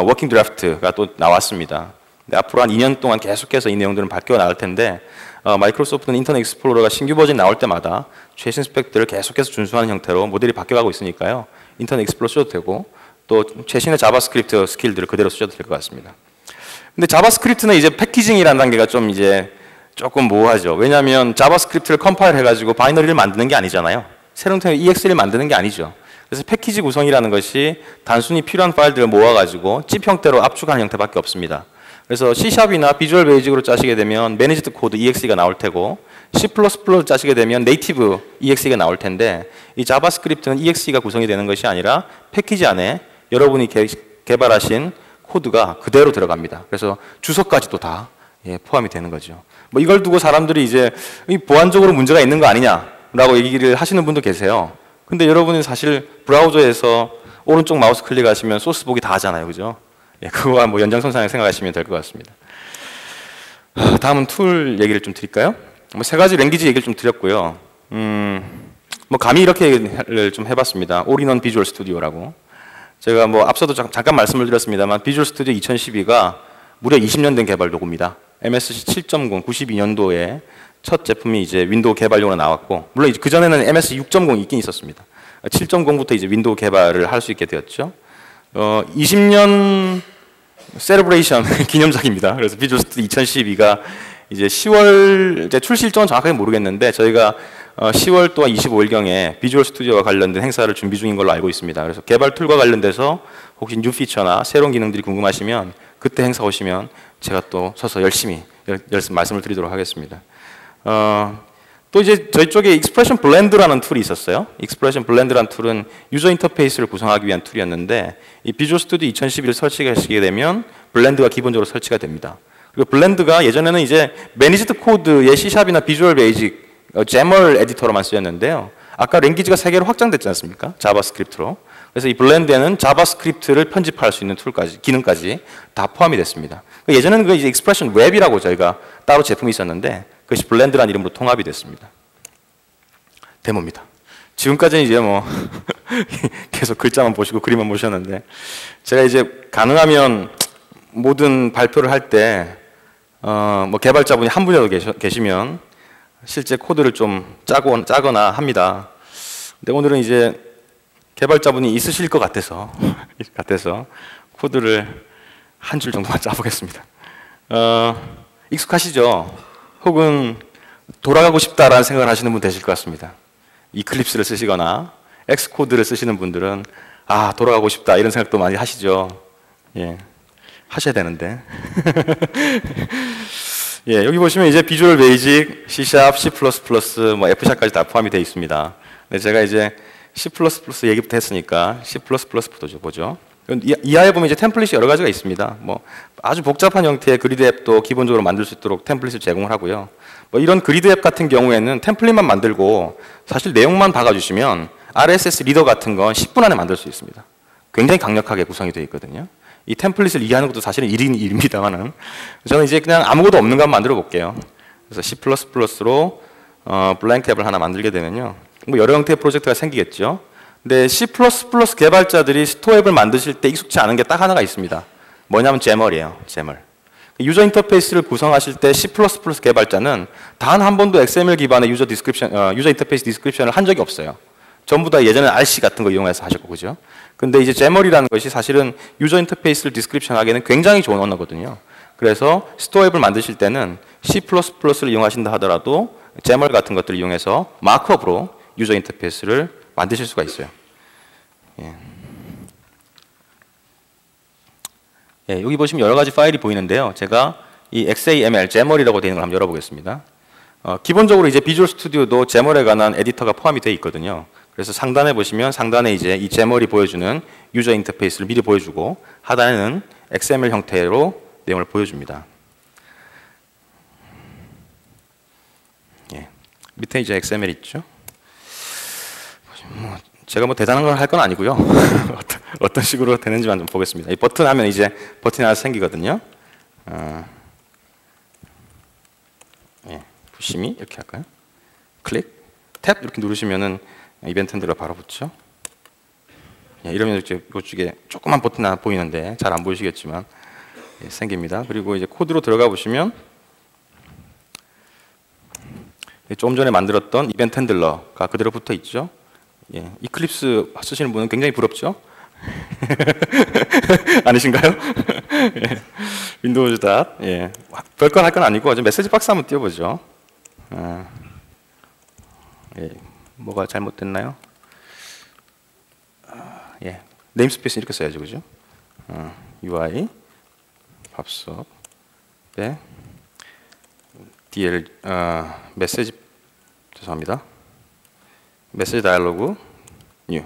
워킹 드래프트가 또 나왔습니다. 근데 앞으로 한 2년 동안 계속해서 이 내용들은 바뀌어 나갈 텐데 마이크로소프트는 인터넷 익스플로러가 신규 버전 나올 때마다 최신 스펙들을 계속해서 준수하는 형태로 모델이 바뀌어가고 있으니까요. 인터넷 익스플로러 써도 되고 또 최신의 자바스크립트 스킬들을 그대로 쓰셔도 될 것 같습니다. 근데 자바스크립트는 이제 패키징이라는 단계가 좀 이제 조금 모호하죠. 왜냐하면 자바스크립트를 컴파일 해가지고 바이너리를 만드는 게 아니잖아요. 새로운 EX를 만드는 게 아니죠. 그래서 패키지 구성이라는 것이 단순히 필요한 파일들을 모아가지고 집 형태로 압축하는 형태밖에 없습니다. 그래서 C샵이나 비주얼 베이직으로 짜시게 되면 매니지드 코드 EXE가 나올 테고 C++로 짜시게 되면 네이티브 EXE가 나올 텐데 이 자바스크립트는 EXE가 구성이 되는 것이 아니라 패키지 안에 여러분이 개발하신 코드가 그대로 들어갑니다. 그래서 주소까지도 다 포함이 되는 거죠. 뭐 이걸 두고 사람들이 이제 보안적으로 문제가 있는 거 아니냐라고 얘기를 하시는 분도 계세요. 근데 여러분이 사실 브라우저에서 오른쪽 마우스 클릭하시면 소스 보기 다 하잖아요, 그죠? 그거와 뭐 연장선상에 생각하시면 될 것 같습니다. 다음은 툴 얘기를 좀 드릴까요? 뭐 세 가지 랭귀지 얘기를 좀 드렸고요. 뭐 감히 이렇게 얘기를 좀 해봤습니다. 올인원 비주얼 스튜디오라고. 제가 뭐 앞서도 잠깐 말씀을 드렸습니다만 비주얼 스튜디오 2012가 무려 20년 된 개발 도구입니다. MSC 7.0 92년도에 첫 제품이 이제 윈도우 개발용으로 나왔고 물론 그 전에는 MSC 6.0 있긴 있었습니다. 7.0부터 이제 윈도우 개발을 할 수 있게 되었죠. 20년 세레브레이션 기념작입니다. 그래서 비주얼 스튜디오 2012가 이제 10월 이제 출시 일정은 정확하게 모르겠는데 저희가 10월 또한 25일경에 비주얼 스튜디오와 관련된 행사를 준비 중인 걸로 알고 있습니다. 그래서 개발 툴과 관련돼서 혹시 뉴 피처나 새로운 기능들이 궁금하시면 그때 행사 오시면 제가 또 서서 열심히 말씀을 드리도록 하겠습니다. 또 이제 저희 쪽에 익스프레션 블렌드라는 툴이 있었어요. 익스프레션 블렌드라는 툴은 유저 인터페이스를 구성하기 위한 툴이었는데 이 비주얼 스튜디오 2011을 설치하시게 되면 블렌드가 기본적으로 설치가 됩니다. 그리고 블렌드가 예전에는 이제 매니지드 코드의 C샵이나 비주얼 베이직 제멀 에디터로만 쓰였는데요. 아까 랭귀지가 3개로 확장됐지 않습니까? 자바스크립트로. 그래서 이 블렌드에는 자바스크립트를 편집할 수 있는 툴까지, 기능까지 다 포함이 됐습니다. 예전에는 그 이제 익스프레션 웹이라고 저희가 따로 제품이 있었는데 그것이 블렌드라는 이름으로 통합이 됐습니다. 데모입니다. 지금까지는 이제 뭐 계속 글자만 보시고 그림만 보셨는데 제가 이제 가능하면 모든 발표를 할 때 뭐 개발자분이 한 분이라도 계시면 실제 코드를 좀 짜거나 합니다. 근데 오늘은 이제 개발자분이 있으실 것 같아서 코드를 한 줄 정도만 짜보겠습니다. 익숙하시죠? 혹은 돌아가고 싶다라는 생각을 하시는 분 되실 것 같습니다. 이클립스를 쓰시거나 엑스코드를 쓰시는 분들은 아, 돌아가고 싶다 이런 생각도 많이 하시죠. 예, 하셔야 되는데. 예, 여기 보시면 이제 비주얼 베이직, C#, C++, 뭐 F#까지 다 포함이 되어 있습니다. 근데 제가 이제 C++ 얘기부터 했으니까 C++부터 보죠. 이하에 보면 이제 템플릿이 여러 가지가 있습니다. 뭐 아주 복잡한 형태의 그리드 앱도 기본적으로 만들 수 있도록 템플릿을 제공을 하고요. 뭐 이런 그리드 앱 같은 경우에는 템플릿만 만들고 사실 내용만 박아주시면 RSS 리더 같은 건 10분 안에 만들 수 있습니다. 굉장히 강력하게 구성이 되어 있거든요. 이 템플릿을 이해하는 것도 사실은 일인 일입니다만은 저는 이제 그냥 아무것도 없는 거 한번 만들어 볼게요. 그래서 C++로 블랭크 앱을 하나 만들게 되면요. 뭐 여러 형태의 프로젝트가 생기겠죠. 근데 C++ 개발자들이 스토어 앱을 만드실 때 익숙치 않은 게 딱 하나가 있습니다. 뭐냐면 제멀이에요. 제멀. 유저 인터페이스를 구성하실 때 C++ 개발자는 단 한 번도 XML 기반의 유저 인터페이스 디스크립션을 한 적이 없어요. 전부 다 예전에 RC 같은 거 이용해서 하셨고, 그죠? 근데 이제 제멀이라는 것이 사실은 유저 인터페이스를 디스크립션 하기에는 굉장히 좋은 언어거든요. 그래서 스토어 앱을 만드실 때는 C++를 이용하신다 하더라도 제멀 같은 것들을 이용해서 마크업으로 유저 인터페이스를 만드실 수가 있어요. 예. 예, 여기 보시면 여러 가지 파일이 보이는데요. 제가 이 XAML, 제멀이라고 되어 있는 걸 한번 열어보겠습니다. 기본적으로 이제 비주얼 스튜디오도 제멀에 관한 에디터가 포함이 되어 있거든요. 그래서 상단에 보시면 상단에 이제 이 제멀이 보여주는 유저 인터페이스를 미리 보여주고 하단에는 XML 형태로 내용을 보여줍니다. 예. 밑에 이제 XML 있죠. 제가 뭐 대단한 걸 할 건 아니고요. 어떤 식으로 되는지만 좀 보겠습니다. 이 버튼 하면 이제 버튼이 하나 생기거든요. 예. 부심이 이렇게 할까요? 클릭, 탭 이렇게 누르시면은 이벤트 핸들러 바로 붙죠. 예, 이러면 이제 이쪽에 조그만 버튼 하나 보이는데 잘 안 보이시겠지만 예, 생깁니다. 그리고 이제 코드로 들어가 보시면 좀 전에 만들었던 이벤트 핸들러가 그대로 붙어 있죠. 예, 이클립스 쓰시는 분은 굉장히 부럽죠? 아니신가요? 예, 윈도우즈 닷, 예, 별건 할 건 아니고 아주 메시지 박스 한번 띄워보죠. 예, 뭐가 잘못됐나요? 예, 네임스페이스 이렇게 써야죠, 그죠? UI 밥솥 네, DL 메시지 죄송합니다. 메시지 다이얼로그 뉴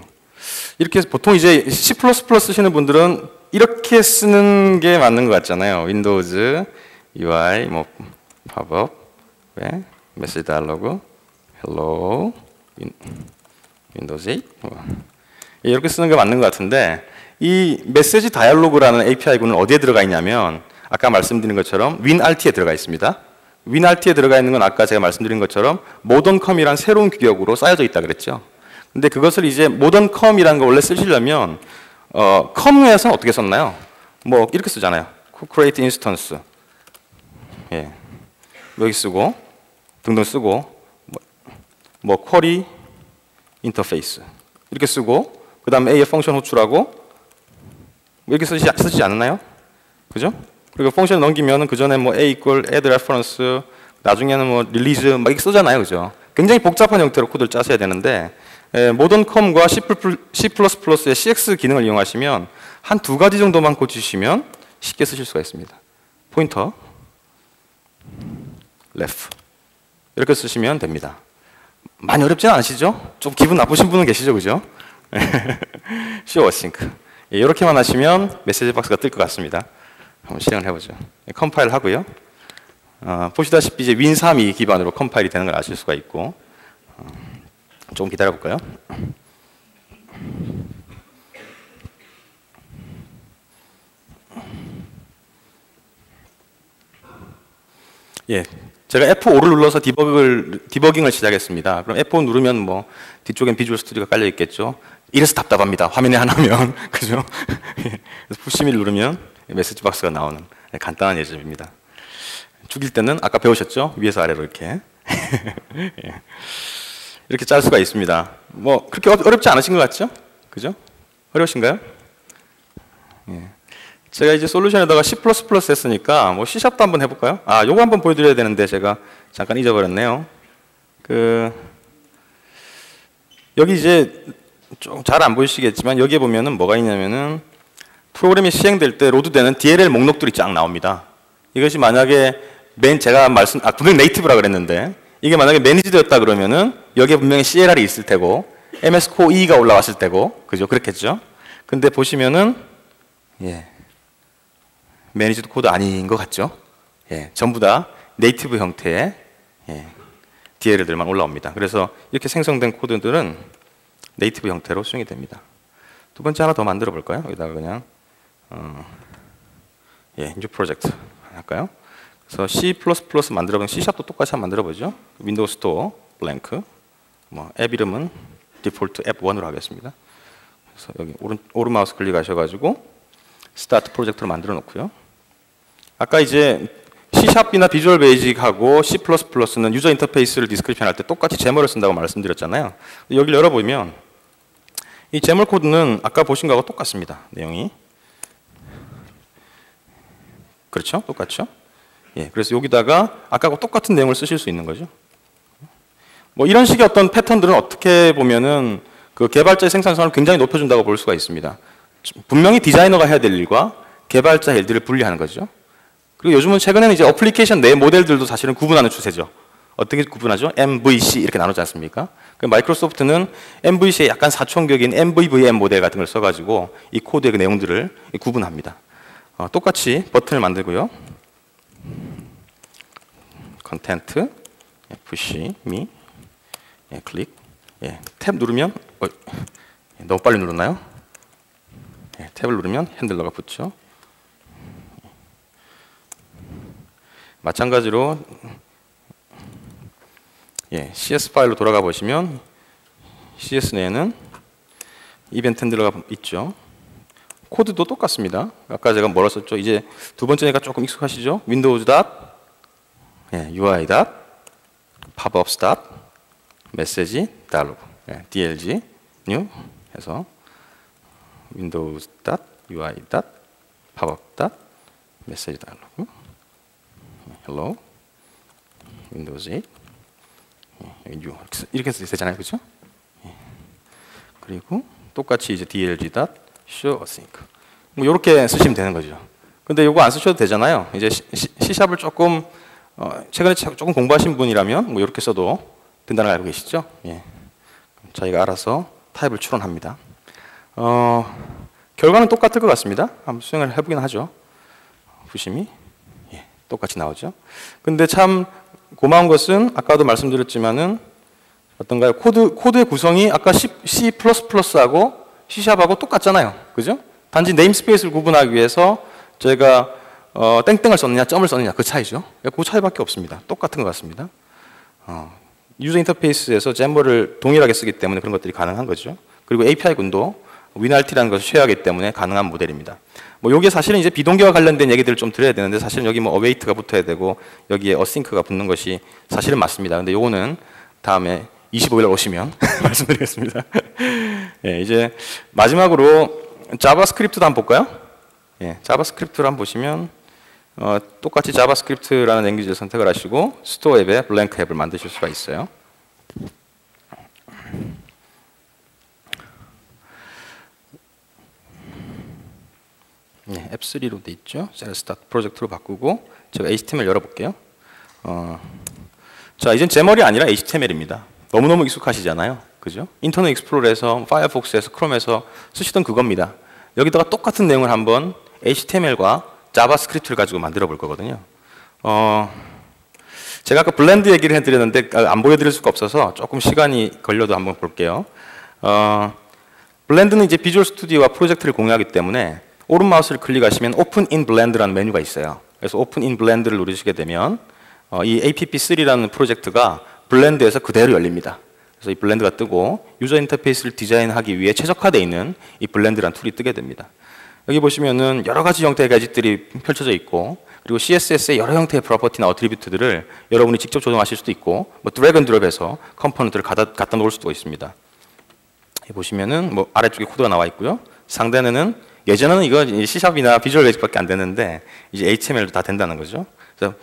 이렇게 해서 보통 이제 C++ 쓰시는 분들은 이렇게 쓰는 게 맞는 것 같잖아요. 윈도우즈 UI 뭐 팝업 네, 메시지 다이얼로그 헬로 윈도우즈 8 이렇게 쓰는 게 맞는 것 같은데 이 메시지 다이얼로그라는 API군은 어디에 들어가 있냐면 아까 말씀드린 것처럼 WinRT에 들어가 있습니다. WinRT에 들어가 있는 건 아까 제가 말씀드린 것처럼 모던컴이란 새로운 규격으로 쌓여져 있다 그랬죠. 근데 그것을 이제 모던컴이라는 걸 원래 쓰시려면 컴에서는 어떻게 썼나요? 뭐 이렇게 쓰잖아요. create instance 예. 여기 쓰고 등등 쓰고 뭐 query interface 이렇게 쓰고 그 다음에 A의 펑션 호출하고 이렇게 쓰지 않나요? 그죠? 그리고 펑션 넘기면 그 전에 뭐 A equal add reference 나중에는 뭐 release 막 이렇게 쓰잖아요. 그죠? 굉장히 복잡한 형태로 코드를 짜셔야 되는데 모던컴과 C++의 CX 기능을 이용하시면 한 두 가지 정도만 고치시면 쉽게 쓰실 수가 있습니다. 포인터 left 이렇게 쓰시면 됩니다. 많이 어렵지는 않으시죠? 좀 기분 나쁘신 분은 계시죠? 그죠? show async 이렇게만 하시면 메시지 박스가 뜰 것 같습니다. 한번 실행을 해보죠. 컴파일 하고요. 보시다시피 이제 윈3이 기반으로 컴파일이 되는 걸 아실 수가 있고 조금 기다려 볼까요? 예, 제가 F5를 눌러서 디버깅을 시작했습니다. 그럼 F5 누르면 뭐 뒤쪽엔 비주얼 스튜디오가 깔려 있겠죠. 이래서 답답합니다. 화면이 하나면 그죠? 그래서 F11 누르면 메시지 박스가 나오는 간단한 예제입니다. 죽일 때는 아까 배우셨죠? 위에서 아래로 이렇게 예. 이렇게 짤 수가 있습니다. 뭐 그렇게 어렵지 않으신 것 같죠? 그죠? 어려우신가요? 예. 제가 이제 솔루션에다가 C++ 했으니까 뭐 C샵도 한번 해볼까요? 요거 한번 보여드려야 되는데 제가 잠깐 잊어버렸네요. 여기 이제 좀 잘 안 보이시겠지만 여기에 보면은 뭐가 있냐면은 프로그램이 시행될 때 로드되는 DLL 목록들이 쫙 나옵니다. 이것이 만약에 분명히 네이티브라 그랬는데 이게 만약에 매니지드였다 그러면은 여기에 분명히 CLR이 있을 테고 MS Core 2가 올라왔을 테고 그죠? 그렇겠죠? 근데 보시면은 매니지드 코드 아닌 것 같죠? 전부 다 네이티브 형태의 DLL들만 올라옵니다. 그래서 이렇게 생성된 코드들은 네이티브 형태로 수행이 됩니다. 두 번째 하나 더 만들어 볼까요? 여기다가 그냥 new 프로젝트 할까요? 그래서 C++ 만들어본 C샵도 똑같이 한번 만들어보죠. 윈도우 스토어 블랭크 앱 이름은 디폴트 앱 1으로 하겠습니다. 그래서 여기 오른 마우스 클릭하셔가지고 스타트 프로젝트로 만들어 놓고요. 아까 이제 C샵이나 비주얼 베이직하고 C++는 유저 인터페이스를 디스크립션 할 때 똑같이 제머를 쓴다고 말씀드렸잖아요. 여기를 열어보면 이 제멀 코드는 아까 보신 거하고 똑같습니다. 내용이. 그렇죠? 똑같죠? 그래서 여기다가 아까하고 똑같은 내용을 쓰실 수 있는 거죠. 뭐 이런 식의 어떤 패턴들은 어떻게 보면은 그 개발자의 생산성을 굉장히 높여준다고 볼 수가 있습니다. 분명히 디자이너가 해야 될 일과 개발자 할 일들을 분리하는 거죠. 그리고 요즘은 최근에는 이제 어플리케이션 내 모델들도 사실은 구분하는 추세죠. 어떻게 구분하죠? MVC 이렇게 나누지 않습니까? 마이크로소프트는 MVC의 약간 사촌격인 MVVM 모델 같은 걸 써가지고 이 코드의 그 내용들을 구분합니다. 똑같이 버튼을 만들고요. 컨텐트, push me, 클릭, 탭 누르면 너무 빨리 눌렀나요? 탭을 누르면 핸들러가 붙죠. 마찬가지로 CS 파일로 돌아가 보시면 CS 내에는 이벤트 핸들러가 있죠. 코드도 똑같습니다. 아까 제가 뭐라 썼죠? 이제 두 번째니까 조금 익숙하시죠? 윈도우즈 UI 팝업 스탑 메시지 다이로그 DLG new 해서 윈도우즈 UI 팝업 메시지 다이로그 hello 윈도우즈 8 new 이렇게 되잖아요, 그렇죠? 그리고 똑같이 이제 DLG show async 뭐 이렇게 쓰시면 되는 거죠. 근데 이거 안 쓰셔도 되잖아요. 이제 C샵을 조금 최근에 조금 공부하신 분이라면 뭐 이렇게 써도 된다는 걸 알고 계시죠? 저희가 알아서 타입을 추론합니다. 결과는 똑같을 것 같습니다. 한번 수행을 해보긴 하죠. 부심이 똑같이 나오죠. 근데 참 고마운 것은 아까도 말씀드렸지만은 어떤가요? 코드의 구성이 아까 C++하고 C샵하고 똑같잖아요. 그죠? 단지 네임스페이스를 구분하기 위해서 저희가 땡땡을 썼느냐 점을 썼느냐 그 차이죠. 그 차이밖에 없습니다. 똑같은 것 같습니다. 유저 인터페이스에서 제머를 동일하게 쓰기 때문에 그런 것들이 가능한 거죠. 그리고 API군도 WinRT라는 것을 쉐어하기 때문에 가능한 모델입니다. 뭐 요게 사실은 이제 비동기와 관련된 얘기들을 좀 드려야 되는데 사실은 여기 뭐 await가 붙어야 되고 여기에 async가 붙는 것이 사실은 맞습니다. 근데 요거는 다음에 25일 오시면 말씀드리겠습니다. 이제 마지막으로 자바스크립트도 한번 볼까요? 자바스크립트를 한번 보시면 똑같이 자바스크립트라는 랭귀지를 선택을 하시고 스토어 앱에 블랭크 앱을 만드실 수가 있어요. 앱3로 돼 있죠. 셀스타트 프로젝트로 바꾸고 제가 HTML 열어볼게요. 자, 이젠 제멀이 아니라 HTML입니다. 너무너무 익숙하시잖아요. 그죠? 인터넷 익스플로러에서, 파이어폭스에서, 크롬에서 쓰시던 그겁니다. 여기다가 똑같은 내용을 한번 HTML과 자바스크립트를 가지고 만들어 볼 거거든요. 제가 아까 블렌드 얘기를 해드렸는데 안 보여드릴 수가 없어서 조금 시간이 걸려도 한번 볼게요. 블렌드는 이제 비주얼 스튜디오와 프로젝트를 공유하기 때문에 오른 마우스를 클릭하시면 오픈 인 블렌드라는 메뉴가 있어요. 그래서 오픈 인 블렌드를 누르시게 되면 이 APP3라는 프로젝트가 블렌드에서 그대로 열립니다. 그래서 이 블렌드가 뜨고 유저 인터페이스를 디자인하기 위해 최적화되어 있는 이 블렌드라는 툴이 뜨게 됩니다. 여기 보시면은 여러 가지 형태의 가짓들이 펼쳐져 있고 그리고 CSS의 여러 형태의 프로퍼티나 어트리뷰트들을 여러분이 직접 조정하실 수도 있고 뭐 드래그 앤 드롭해서 컴포넌트를 갖다 놓을 수도 있습니다. 여기 보시면은 뭐 아래쪽에 코드가 나와 있고요. 상단에는 예전에는 이거 C샵이나 비주얼 베이직밖에 안 되는데 이제 HTML도 다 된다는 거죠. 그래서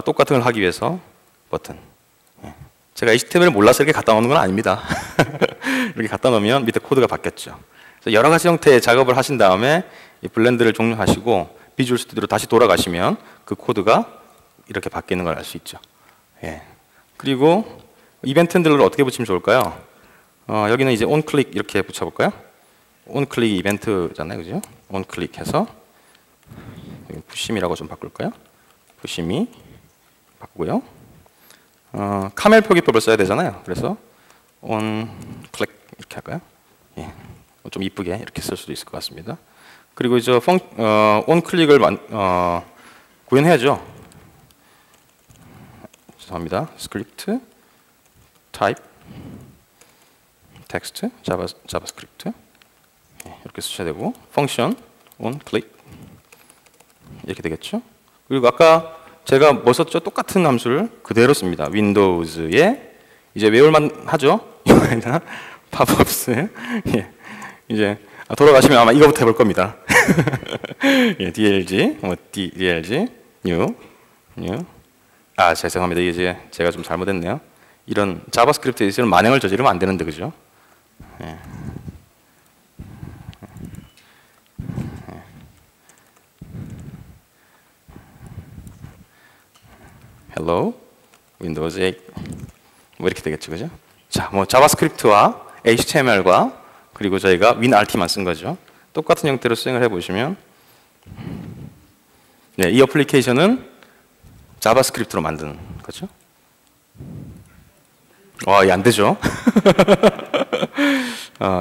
똑같은 걸 하기 위해서 버튼. 예. 제가 HTML을 몰라서 이렇게 갖다 놓는 건 아닙니다. 이렇게 갖다 놓으면 밑에 코드가 바뀌었죠. 그래서 여러 가지 형태의 작업을 하신 다음에 이 블렌드를 종료하시고 비주얼 스튜디오로 다시 돌아가시면 그 코드가 이렇게 바뀌는 걸 알 수 있죠. 예. 그리고 이벤트 핸들러를 어떻게 붙이면 좋을까요? 여기는 이제 온클릭 이렇게 붙여볼까요? 온클릭 이벤트잖아요, 그죠? 온클릭해서 푸시미라고 좀 바꿀까요? 푸시미 바꾸고요. 카멜 표기법을 써야 되잖아요. 그래서 온클릭 이렇게 할까요? 예. 좀 이쁘게 이렇게 쓸 수도 있을 것 같습니다. 그리고 이제 온클릭을 구현해야죠. 죄송합니다. 스크립트 타입 텍스트 자바스크립트 이렇게 쓰셔야 되고 펑션 온클릭 이렇게 되겠죠. 그리고 아까 제가 뭐 썼죠? 똑같은 함수를 그대로 씁니다. 윈도우즈에 이제 외울만 하죠. 팝업스 예. 이제 돌아가시면 아마 이거부터 해볼 겁니다. 예, DLG DLG new 죄송합니다. 이게 제가 좀 잘못했네요. 이런 자바스크립트에 있는 만행을 저지르면 안 되는데 그죠? 예. Hello, Windows 8 뭐 이렇게 되겠죠, 그죠? 자, 뭐 자바스크립트와 HTML과 그리고 저희가 WinRT만 쓴 거죠. 똑같은 형태로 수행을 해보시면 네, 이 어플리케이션은 자바스크립트로 만든 거죠. 예, 안 되죠.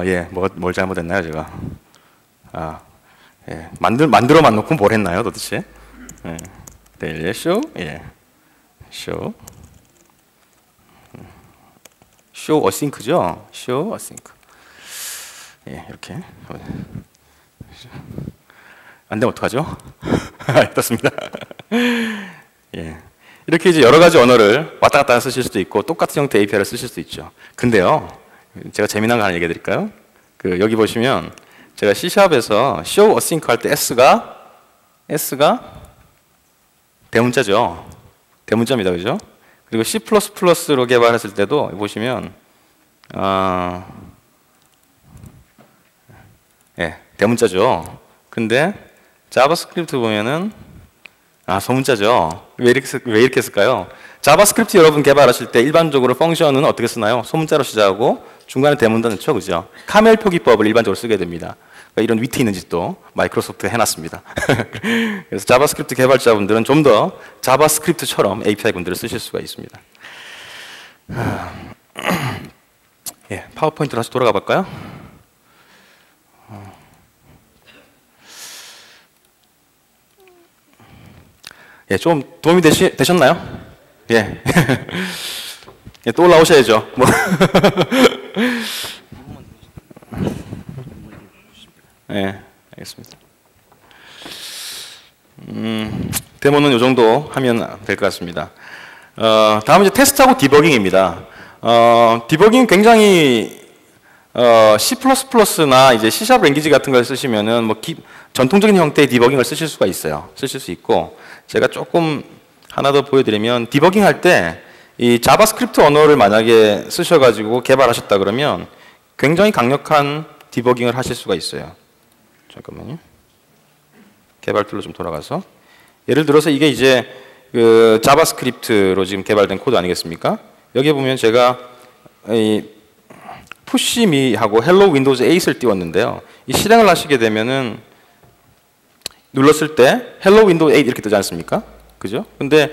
예, 뭘 잘못했나요, 제가? 예, 만들어만 놓고 뭘 했나요, 도대체? 예, 데일리 쇼, 예, 쇼 어싱크죠? 쇼 어싱크. 예, 이렇게. 안 되면 어떡하죠? 떴습니다. 예. 이렇게 이제 여러 가지 언어를 왔다 갔다 쓰실 수도 있고 똑같은 형태의 API를 쓰실 수도 있죠. 근데요, 제가 재미난 거 하나 얘기해 드릴까요? 여기 보시면 제가 C샵에서 show async 할 때 S가 대문자죠. 대문자입니다. 그죠? 그리고 C++로 개발했을 때도 보시면 예, 대문자죠. 근데 자바스크립트 보면은 소문자죠. 왜 이렇게 쓸까요? 자바스크립트 여러분 개발하실 때 일반적으로 펑션은 어떻게 쓰나요? 소문자로 시작하고 중간에 대문자 넣죠, 그죠? 카멜 표기법을 일반적으로 쓰게 됩니다. 그러니까 이런 위트 있는 짓도 마이크로소프트가 해놨습니다. 그래서 자바스크립트 개발자분들은 좀 더 자바스크립트처럼 API 군들을 쓰실 수가 있습니다. 예, 파워포인트로 다시 돌아가 볼까요? 예, 좀 도움이 되셨나요? 예. 예, 또 올라오셔야죠. 뭐. 예, 알겠습니다. 데모는 이 정도 하면 될 것 같습니다. 다음은 이제 테스트하고 디버깅입니다. 디버깅 굉장히 C++나 이제 C# 랭귀지 같은 걸 쓰시면은 뭐 전통적인 형태의 디버깅을 쓰실 수가 있어요. 쓰실 수 있고 제가 조금 하나 더 보여드리면 디버깅 할 때 이 자바스크립트 언어를 만약에 쓰셔가지고 개발하셨다 그러면 굉장히 강력한 디버깅을 하실 수가 있어요. 잠깐만요. 개발 툴로 좀 돌아가서 예를 들어서 이게 이제 그 자바스크립트로 지금 개발된 코드 아니겠습니까? 여기 보면 제가 이 푸시미하고 헬로 윈도우즈 8을 띄웠는데요. 이 실행을 하시게 되면은 눌렀을 때 헬로 윈도우 8 이렇게 뜨지 않습니까? 그죠? 근데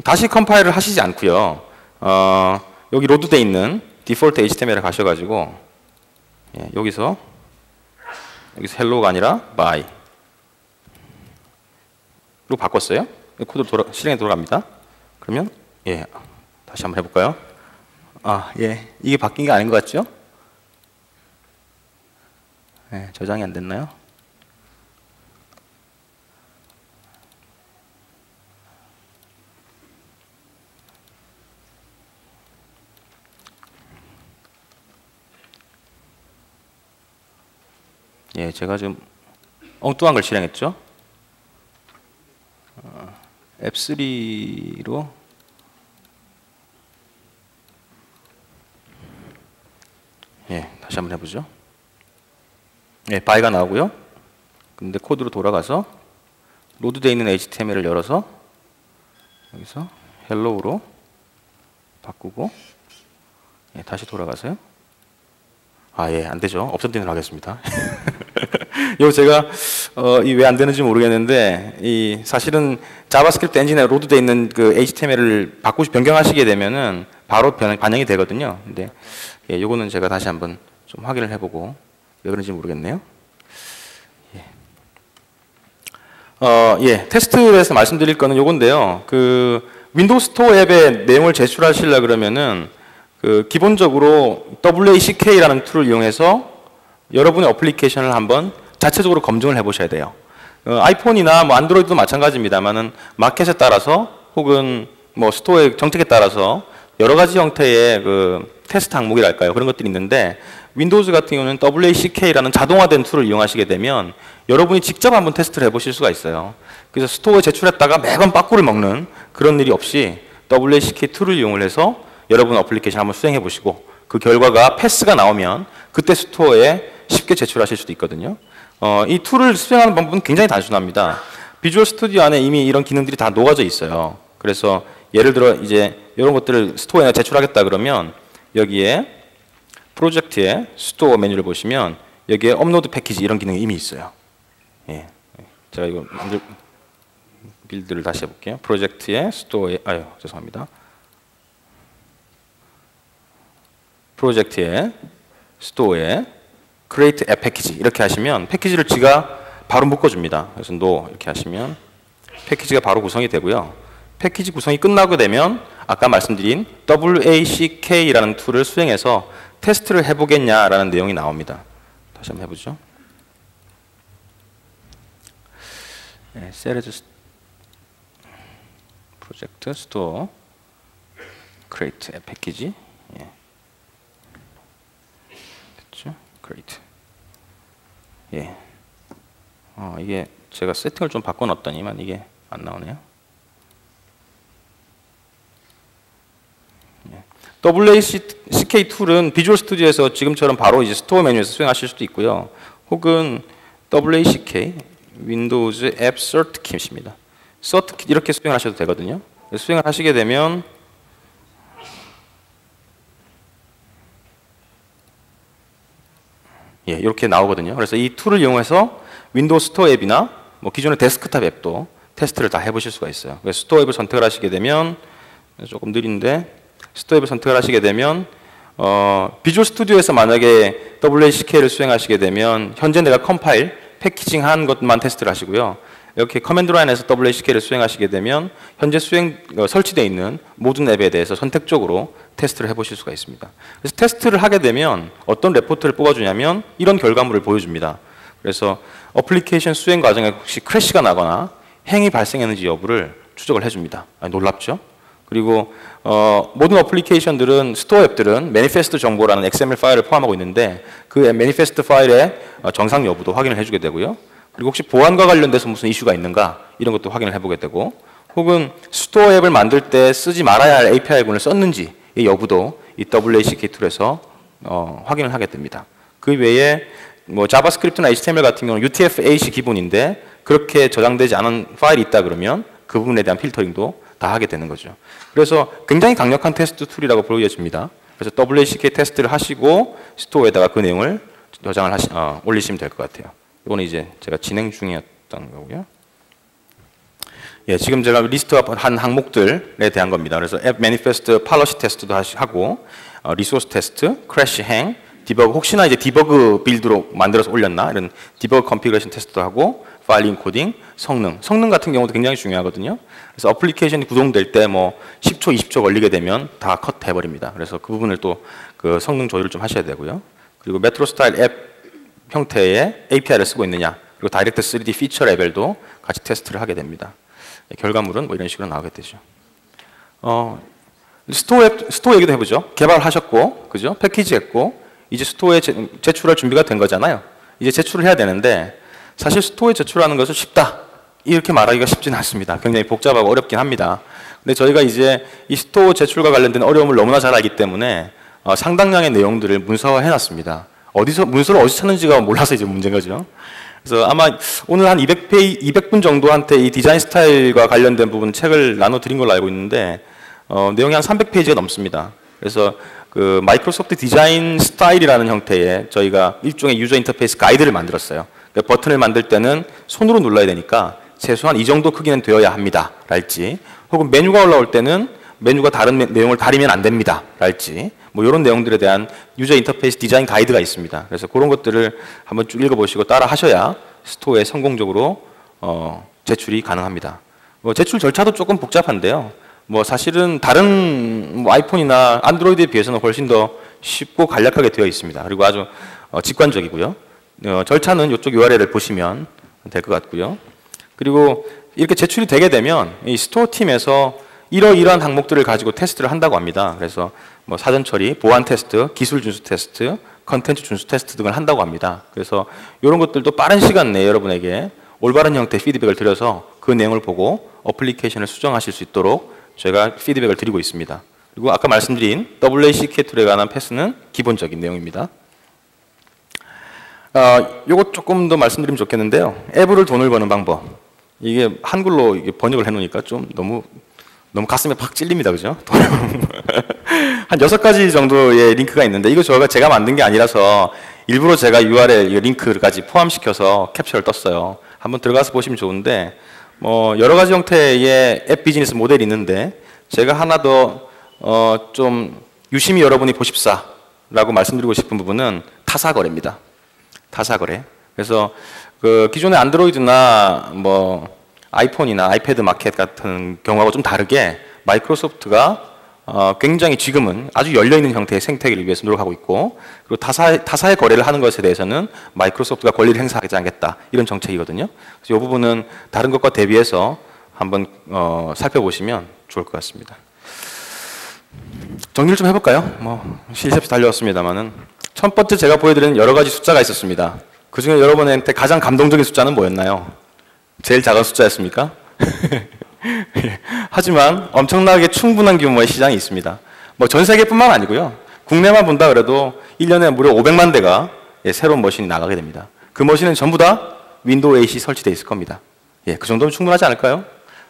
다시 컴파일을 하시지 않고요. 여기 로드돼 있는 디폴트 HTML에 가셔가지고 여기서 헬로가 아니라 by로 바꿨어요. 코드 실행에 돌아갑니다. 그러면 예, 다시 한번 해볼까요? 예, 이게 바뀐 게 아닌 것 같죠? 예, 저장이 안 됐나요? 예, 제가 지금 엉뚱한 걸 실행했죠. F3로 예, 다시 한번 해보죠. 예, by가 나오고요. 근데 코드로 돌아가서 로드되어 있는 HTML을 열어서 여기서 hello로 바꾸고 예, 다시 돌아가서요. 아, 예, 안 되죠. 없던 데는 하겠습니다. 이거 제가 왜 안 되는지 모르겠는데 이 사실은 자바스크립트 엔진에 로드되어 있는 그 HTML을 변경하시게 되면은 바로 반영이 되거든요. 근데 예, 요거는 제가 다시 한번 좀 확인을 해보고 왜 그런지 모르겠네요. 예, 테스트에서 말씀드릴 거는 요건데요. 그 윈도우 스토어 앱에 내용을 제출하시려 그러면은 그 기본적으로 WACK라는 툴을 이용해서 여러분의 어플리케이션을 한번 자체적으로 검증을 해보셔야 돼요. 아이폰이나 뭐 안드로이드도 마찬가지입니다만은 마켓에 따라서 혹은 뭐 스토어의 정책에 따라서 여러 가지 형태의 그 테스트 항목이랄까요, 그런 것들이 있는데 윈도우즈 같은 경우는 WACK라는 자동화된 툴을 이용하시게 되면 여러분이 직접 한번 테스트를 해보실 수가 있어요. 그래서 스토어에 제출했다가 매번 빠꾸를 먹는 그런 일이 없이 WACK 툴을 이용을 해서 여러분 어플리케이션 한번 수행해 보시고 그 결과가 패스가 나오면 그때 스토어에 쉽게 제출하실 수도 있거든요. 이 툴을 수행하는 방법은 굉장히 단순합니다. 비주얼 스튜디오 안에 이미 이런 기능들이 다 녹아져 있어요. 그래서 예를 들어 이제 이런 것들을 스토어에 제출하겠다 그러면 여기에 프로젝트의 스토어 메뉴를 보시면 여기에 업로드 패키지 이런 기능이 이미 있어요. 예. 제가 이거 빌드를 다시 해볼게요. 프로젝트의 스토어에, 죄송합니다. 프로젝트의 스토어에 create app 패키지 이렇게 하시면 패키지를 지가 바로 묶어줍니다. 그래서 no 이렇게 하시면 패키지가 바로 구성이 되고요. 패키지 구성이 끝나게 되면 아까 말씀드린 WACK라는 툴을 수행해서 테스트를 해보겠냐라는 내용이 나옵니다. 다시 한번 해보죠. 네, 셀에즈 프로젝트 스토어 create app 패키지. 예. 됐죠? create. 예. 이게 제가 세팅을 좀 바꿔놨더니만 이게 안 나오네요. WACK 툴은 비주얼 스튜디오에서 지금처럼 바로 이제 스토어 메뉴에서 수행하실 수도 있고요. 혹은 WACK 윈도우즈 앱 Cert Kit입니다. Cert Kit 이렇게 수행하셔도 되거든요. 수행을 하시게 되면 예, 이렇게 나오거든요. 그래서 이 툴을 이용해서 윈도우 스토어 앱이나 뭐 기존의 데스크탑 앱도 테스트를 다 해보실 수가 있어요. 그래서 스토어 앱을 선택을 하시게 되면 조금 느린데 스토어 앱을 선택을 하시게 되면 비주얼 스튜디오에서 만약에 WACK를 수행하시게 되면 현재 내가 컴파일, 패키징한 것만 테스트를 하시고요. 이렇게 커맨드 라인에서 WACK를 수행하시게 되면 현재 설치되어 있는 모든 앱에 대해서 선택적으로 테스트를 해보실 수가 있습니다. 그래서 테스트를 하게 되면 어떤 레포트를 뽑아주냐면 이런 결과물을 보여줍니다. 그래서 어플리케이션 수행 과정에 혹시 크래시가 나거나 행위 발생했는지 여부를 추적을 해줍니다. 놀랍죠? 그리고 모든 어플리케이션들은 스토어 앱들은 매니페스트 정보라는 XML 파일을 포함하고 있는데 그 매니페스트 파일의 정상 여부도 확인을 해주게 되고요. 그리고 혹시 보안과 관련돼서 무슨 이슈가 있는가 이런 것도 확인을 해보게 되고 혹은 스토어 앱을 만들 때 쓰지 말아야 할 API군을 썼는지의 여부도 이 WACK 툴에서 확인을 하게 됩니다. 그 외에 뭐 자바스크립트나 HTML 같은 경우는 UTF-8이 기본인데 그렇게 저장되지 않은 파일이 있다 그러면 그 부분에 대한 필터링도 다 하게 되는 거죠. 그래서 굉장히 강력한 테스트 툴이라고 보여집니다. 그래서 WACK 테스트를 하시고 스토어에다가 그 내용을 저장을 올리시면 될 것 같아요. 이거는 이제 제가 진행 중이었던 거고요. 예, 지금 제가 리스트한 항목들에 대한 겁니다. 그래서 앱 매니페스트 팔러시 테스트도 하고 리소스 테스트, 크래시 행, 디버그 혹시나 이제 디버그 빌드로 만들어서 올렸나 이런 디버그 컨피그레이션 테스트도 하고 파일 인코딩, 성능 같은 경우도 굉장히 중요하거든요. 그래서 어플리케이션이 구동될 때 뭐 10초, 20초 걸리게 되면 다 컷 해버립니다. 그래서 그 부분을 또 그 성능 조율을 좀 하셔야 되고요. 그리고 메트로 스타일 앱 형태의 API를 쓰고 있느냐, 그리고 다이렉트 3D 피처 레벨도 같이 테스트를 하게 됩니다. 결과물은 뭐 이런 식으로 나오게 되죠. 스토어 얘기도 해보죠. 개발하셨고, 그죠? 패키지했고, 이제 스토어에 제출할 준비가 된 거잖아요. 이제 제출을 해야 되는데 사실 스토어에 제출하는 것은 쉽다 이렇게 말하기가 쉽지는 않습니다. 굉장히 복잡하고 어렵긴 합니다. 근데 저희가 이제 이 스토어 제출과 관련된 어려움을 너무나 잘 알기 때문에 상당량의 내용들을 문서화해 놨습니다. 문서를 어디서 찾는지가 몰라서 이제 문제인 거죠. 그래서 아마 오늘 한 200분 정도한테 이 디자인 스타일과 관련된 부분 책을 나눠드린 걸로 알고 있는데, 내용이 한 300페이지가 넘습니다. 그래서 그 마이크로소프트 디자인 스타일이라는 형태의 저희가 일종의 유저 인터페이스 가이드를 만들었어요. 그러니까 버튼을 만들 때는 손으로 눌러야 되니까 최소한 이 정도 크기는 되어야 합니다. 랄지, 혹은 메뉴가 올라올 때는 메뉴가 다른 내용을 가리면 안 됩니다. 랄지, 뭐 이런 내용들에 대한 유저 인터페이스 디자인 가이드가 있습니다. 그래서 그런 것들을 한번 쭉 읽어보시고 따라 하셔야 스토어에 성공적으로 제출이 가능합니다. 뭐 제출 절차도 조금 복잡한데요. 뭐 사실은 다른 뭐 아이폰이나 안드로이드에 비해서는 훨씬 더 쉽고 간략하게 되어 있습니다. 그리고 아주 직관적이고요. 절차는 이쪽 URL을 보시면 될 것 같고요. 그리고 이렇게 제출이 되게 되면 이 스토어 팀에서 이러이러한 항목들을 가지고 테스트를 한다고 합니다. 그래서 뭐 사전 처리, 보안 테스트, 기술 준수 테스트, 컨텐츠 준수 테스트 등을 한다고 합니다. 그래서 이런 것들도 빠른 시간 내에 여러분에게 올바른 형태의 피드백을 드려서 그 내용을 보고 어플리케이션을 수정하실 수 있도록 저희가 피드백을 드리고 있습니다. 그리고 아까 말씀드린 WACK 툴에 관한 패스는 기본적인 내용입니다. 요거 조금 더 말씀드리면 좋겠는데요. 앱으로 돈을 버는 방법. 이게 한글로 번역을 해놓으니까 좀 너무 가슴에 팍 찔립니다. 그죠? 한 6가지 정도의 링크가 있는데, 이거 제가 만든 게 아니라서 일부러 제가 URL 링크까지 포함시켜서 캡처를 떴어요. 한번 들어가서 보시면 좋은데, 뭐 여러 가지 형태의 앱 비즈니스 모델이 있는데, 제가 하나 더 좀 유심히 여러분이 보십사라고 말씀드리고 싶은 부분은 타사거래입니다. 타사거래. 그래서 그 기존의 안드로이드나 뭐 아이폰이나 아이패드 마켓 같은 경우하고 좀 다르게 마이크로소프트가 굉장히 지금은 아주 열려있는 형태의 생태계를 위해서 노력하고 있고, 그리고 타사의 거래를 하는 것에 대해서는 마이크로소프트가 권리를 행사하지 않겠다, 이런 정책이거든요. 그래서 이 부분은 다른 것과 대비해서 한번 살펴보시면 좋을 것 같습니다. 정리를 좀 해볼까요? 뭐 쉴새 없이 달려왔습니다만은, 첫 번째 제가 보여드리는 여러 가지 숫자가 있었습니다. 그 중에 여러분한테 가장 감동적인 숫자는 뭐였나요? 제일 작은 숫자였습니까? 하지만 엄청나게 충분한 규모의 시장이 있습니다. 뭐 전 세계뿐만 아니고요. 국내만 본다 그래도 1년에 무려 500만 대가 새로운 머신이 나가게 됩니다. 그 머신은 전부 다 윈도우 8이 설치되어 있을 겁니다. 그 정도면 충분하지 않을까요?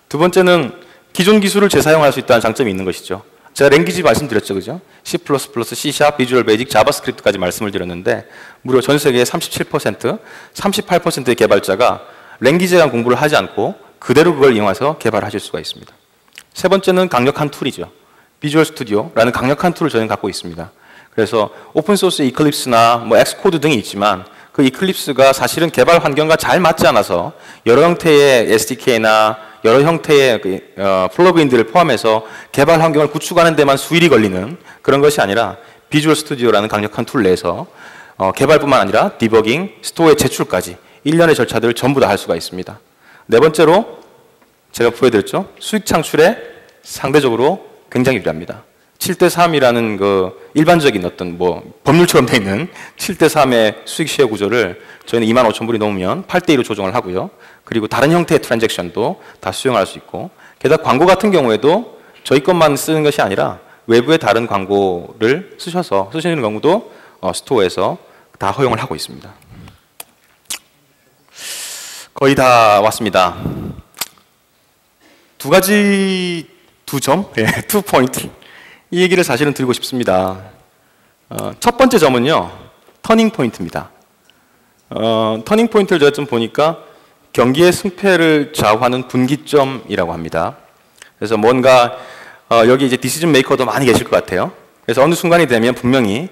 두 번째는 기존 기술을 재사용할 수 있다는 장점이 있는 것이죠. 제가 랭귀지 말씀드렸죠, 그죠? C++, C#, 비주얼 베이직, 자바스크립트까지 말씀을 드렸는데, 무려 전 세계의 37%, 38%의 개발자가 랭귀지에 대한 공부를 하지 않고 그대로 그걸 이용해서 개발하실 수가 있습니다. 세 번째는 강력한 툴이죠. 비주얼 스튜디오라는 강력한 툴을 저희는 갖고 있습니다. 그래서 오픈소스 이클립스나 뭐 엑스코드 등이 있지만, 그 이클립스가 사실은 개발 환경과 잘 맞지 않아서 여러 형태의 SDK나 여러 형태의 플러그인들을 포함해서 개발 환경을 구축하는 데만 수일이 걸리는 그런 것이 아니라, 비주얼 스튜디오라는 강력한 툴 내에서 개발뿐만 아니라 디버깅, 스토어의 제출까지 일련의 절차들을 전부 다 할 수가 있습니다. 네 번째로 제가 보여드렸죠. 수익 창출에 상대적으로 굉장히 유리합니다. 7대3이라는 그 일반적인 어떤 뭐 법률처럼 되어 있는 7대3의 수익 쉐어 구조를 저희는 25,000불이 넘으면 8대2로 조정을 하고요. 그리고 다른 형태의 트랜잭션도 다 수용할 수 있고, 게다가 광고 같은 경우에도 저희 것만 쓰는 것이 아니라 외부의 다른 광고를 쓰시는 경우도 스토어에서 다 허용을 하고 있습니다. 거의 다 왔습니다. 두 점, 2포인트. 이 얘기를 사실은 드리고 싶습니다. 첫 번째 점은요, 터닝 포인트입니다. 터닝 포인트를 제가 좀 보니까 경기의 승패를 좌우하는 분기점이라고 합니다. 그래서 뭔가 여기 이제 디시전 메이커도 많이 계실 것 같아요. 그래서 어느 순간이 되면 분명히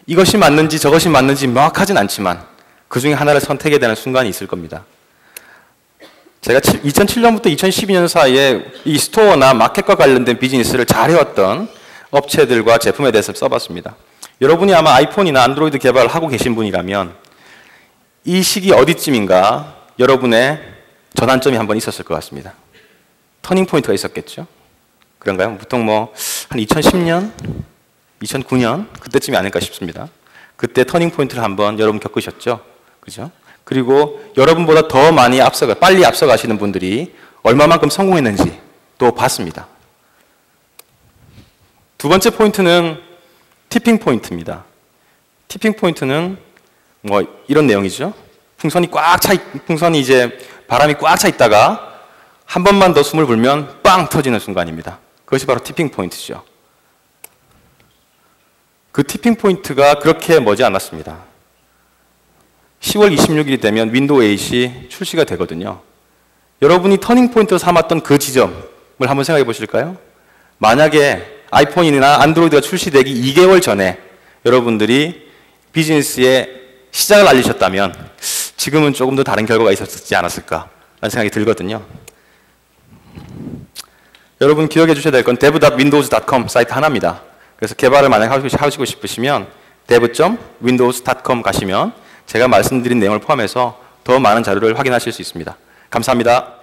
이것이 맞는지 저것이 맞는지 명확하진 않지만 그 중에 하나를 선택해야 되는 순간이 있을 겁니다. 제가 2007년부터 2012년 사이에 이 스토어나 마켓과 관련된 비즈니스를 잘 해왔던 업체들과 제품에 대해서 써봤습니다. 여러분이 아마 아이폰이나 안드로이드 개발을 하고 계신 분이라면 이 시기 어디쯤인가 여러분의 전환점이 한번 있었을 것 같습니다. 터닝 포인트가 있었겠죠? 그런가요? 보통 뭐 한 2010년, 2009년 그때쯤이 아닐까 싶습니다. 그때 터닝 포인트를 한번 여러분 겪으셨죠? 그죠? 그리고 여러분보다 더 많이 빨리 앞서가시는 분들이 얼마만큼 성공했는지 또 봤습니다. 두 번째 포인트는 티핑 포인트입니다. 티핑 포인트는 뭐 이런 내용이죠. 풍선이 이제 바람이 꽉 차 있다가 한 번만 더 숨을 불면 빵 터지는 순간입니다. 그것이 바로 티핑 포인트죠. 그 티핑 포인트가 그렇게 머지 않았습니다. 10월 26일이 되면 윈도우 8이 출시가 되거든요. 여러분이 터닝 포인트로 삼았던 그 지점을 한번 생각해 보실까요? 만약에 아이폰이나 안드로이드가 출시되기 2개월 전에 여러분들이 비즈니스의 시작을 알리셨다면 지금은 조금 더 다른 결과가 있었지 않았을까 라는 생각이 들거든요. 여러분 기억해 주셔야 될 건 dev.windows.com 사이트 하나입니다. 그래서 개발을 만약에 하시고 싶으시면 dev.windows.com 가시면 제가 말씀드린 내용을 포함해서 더 많은 자료를 확인하실 수 있습니다. 감사합니다.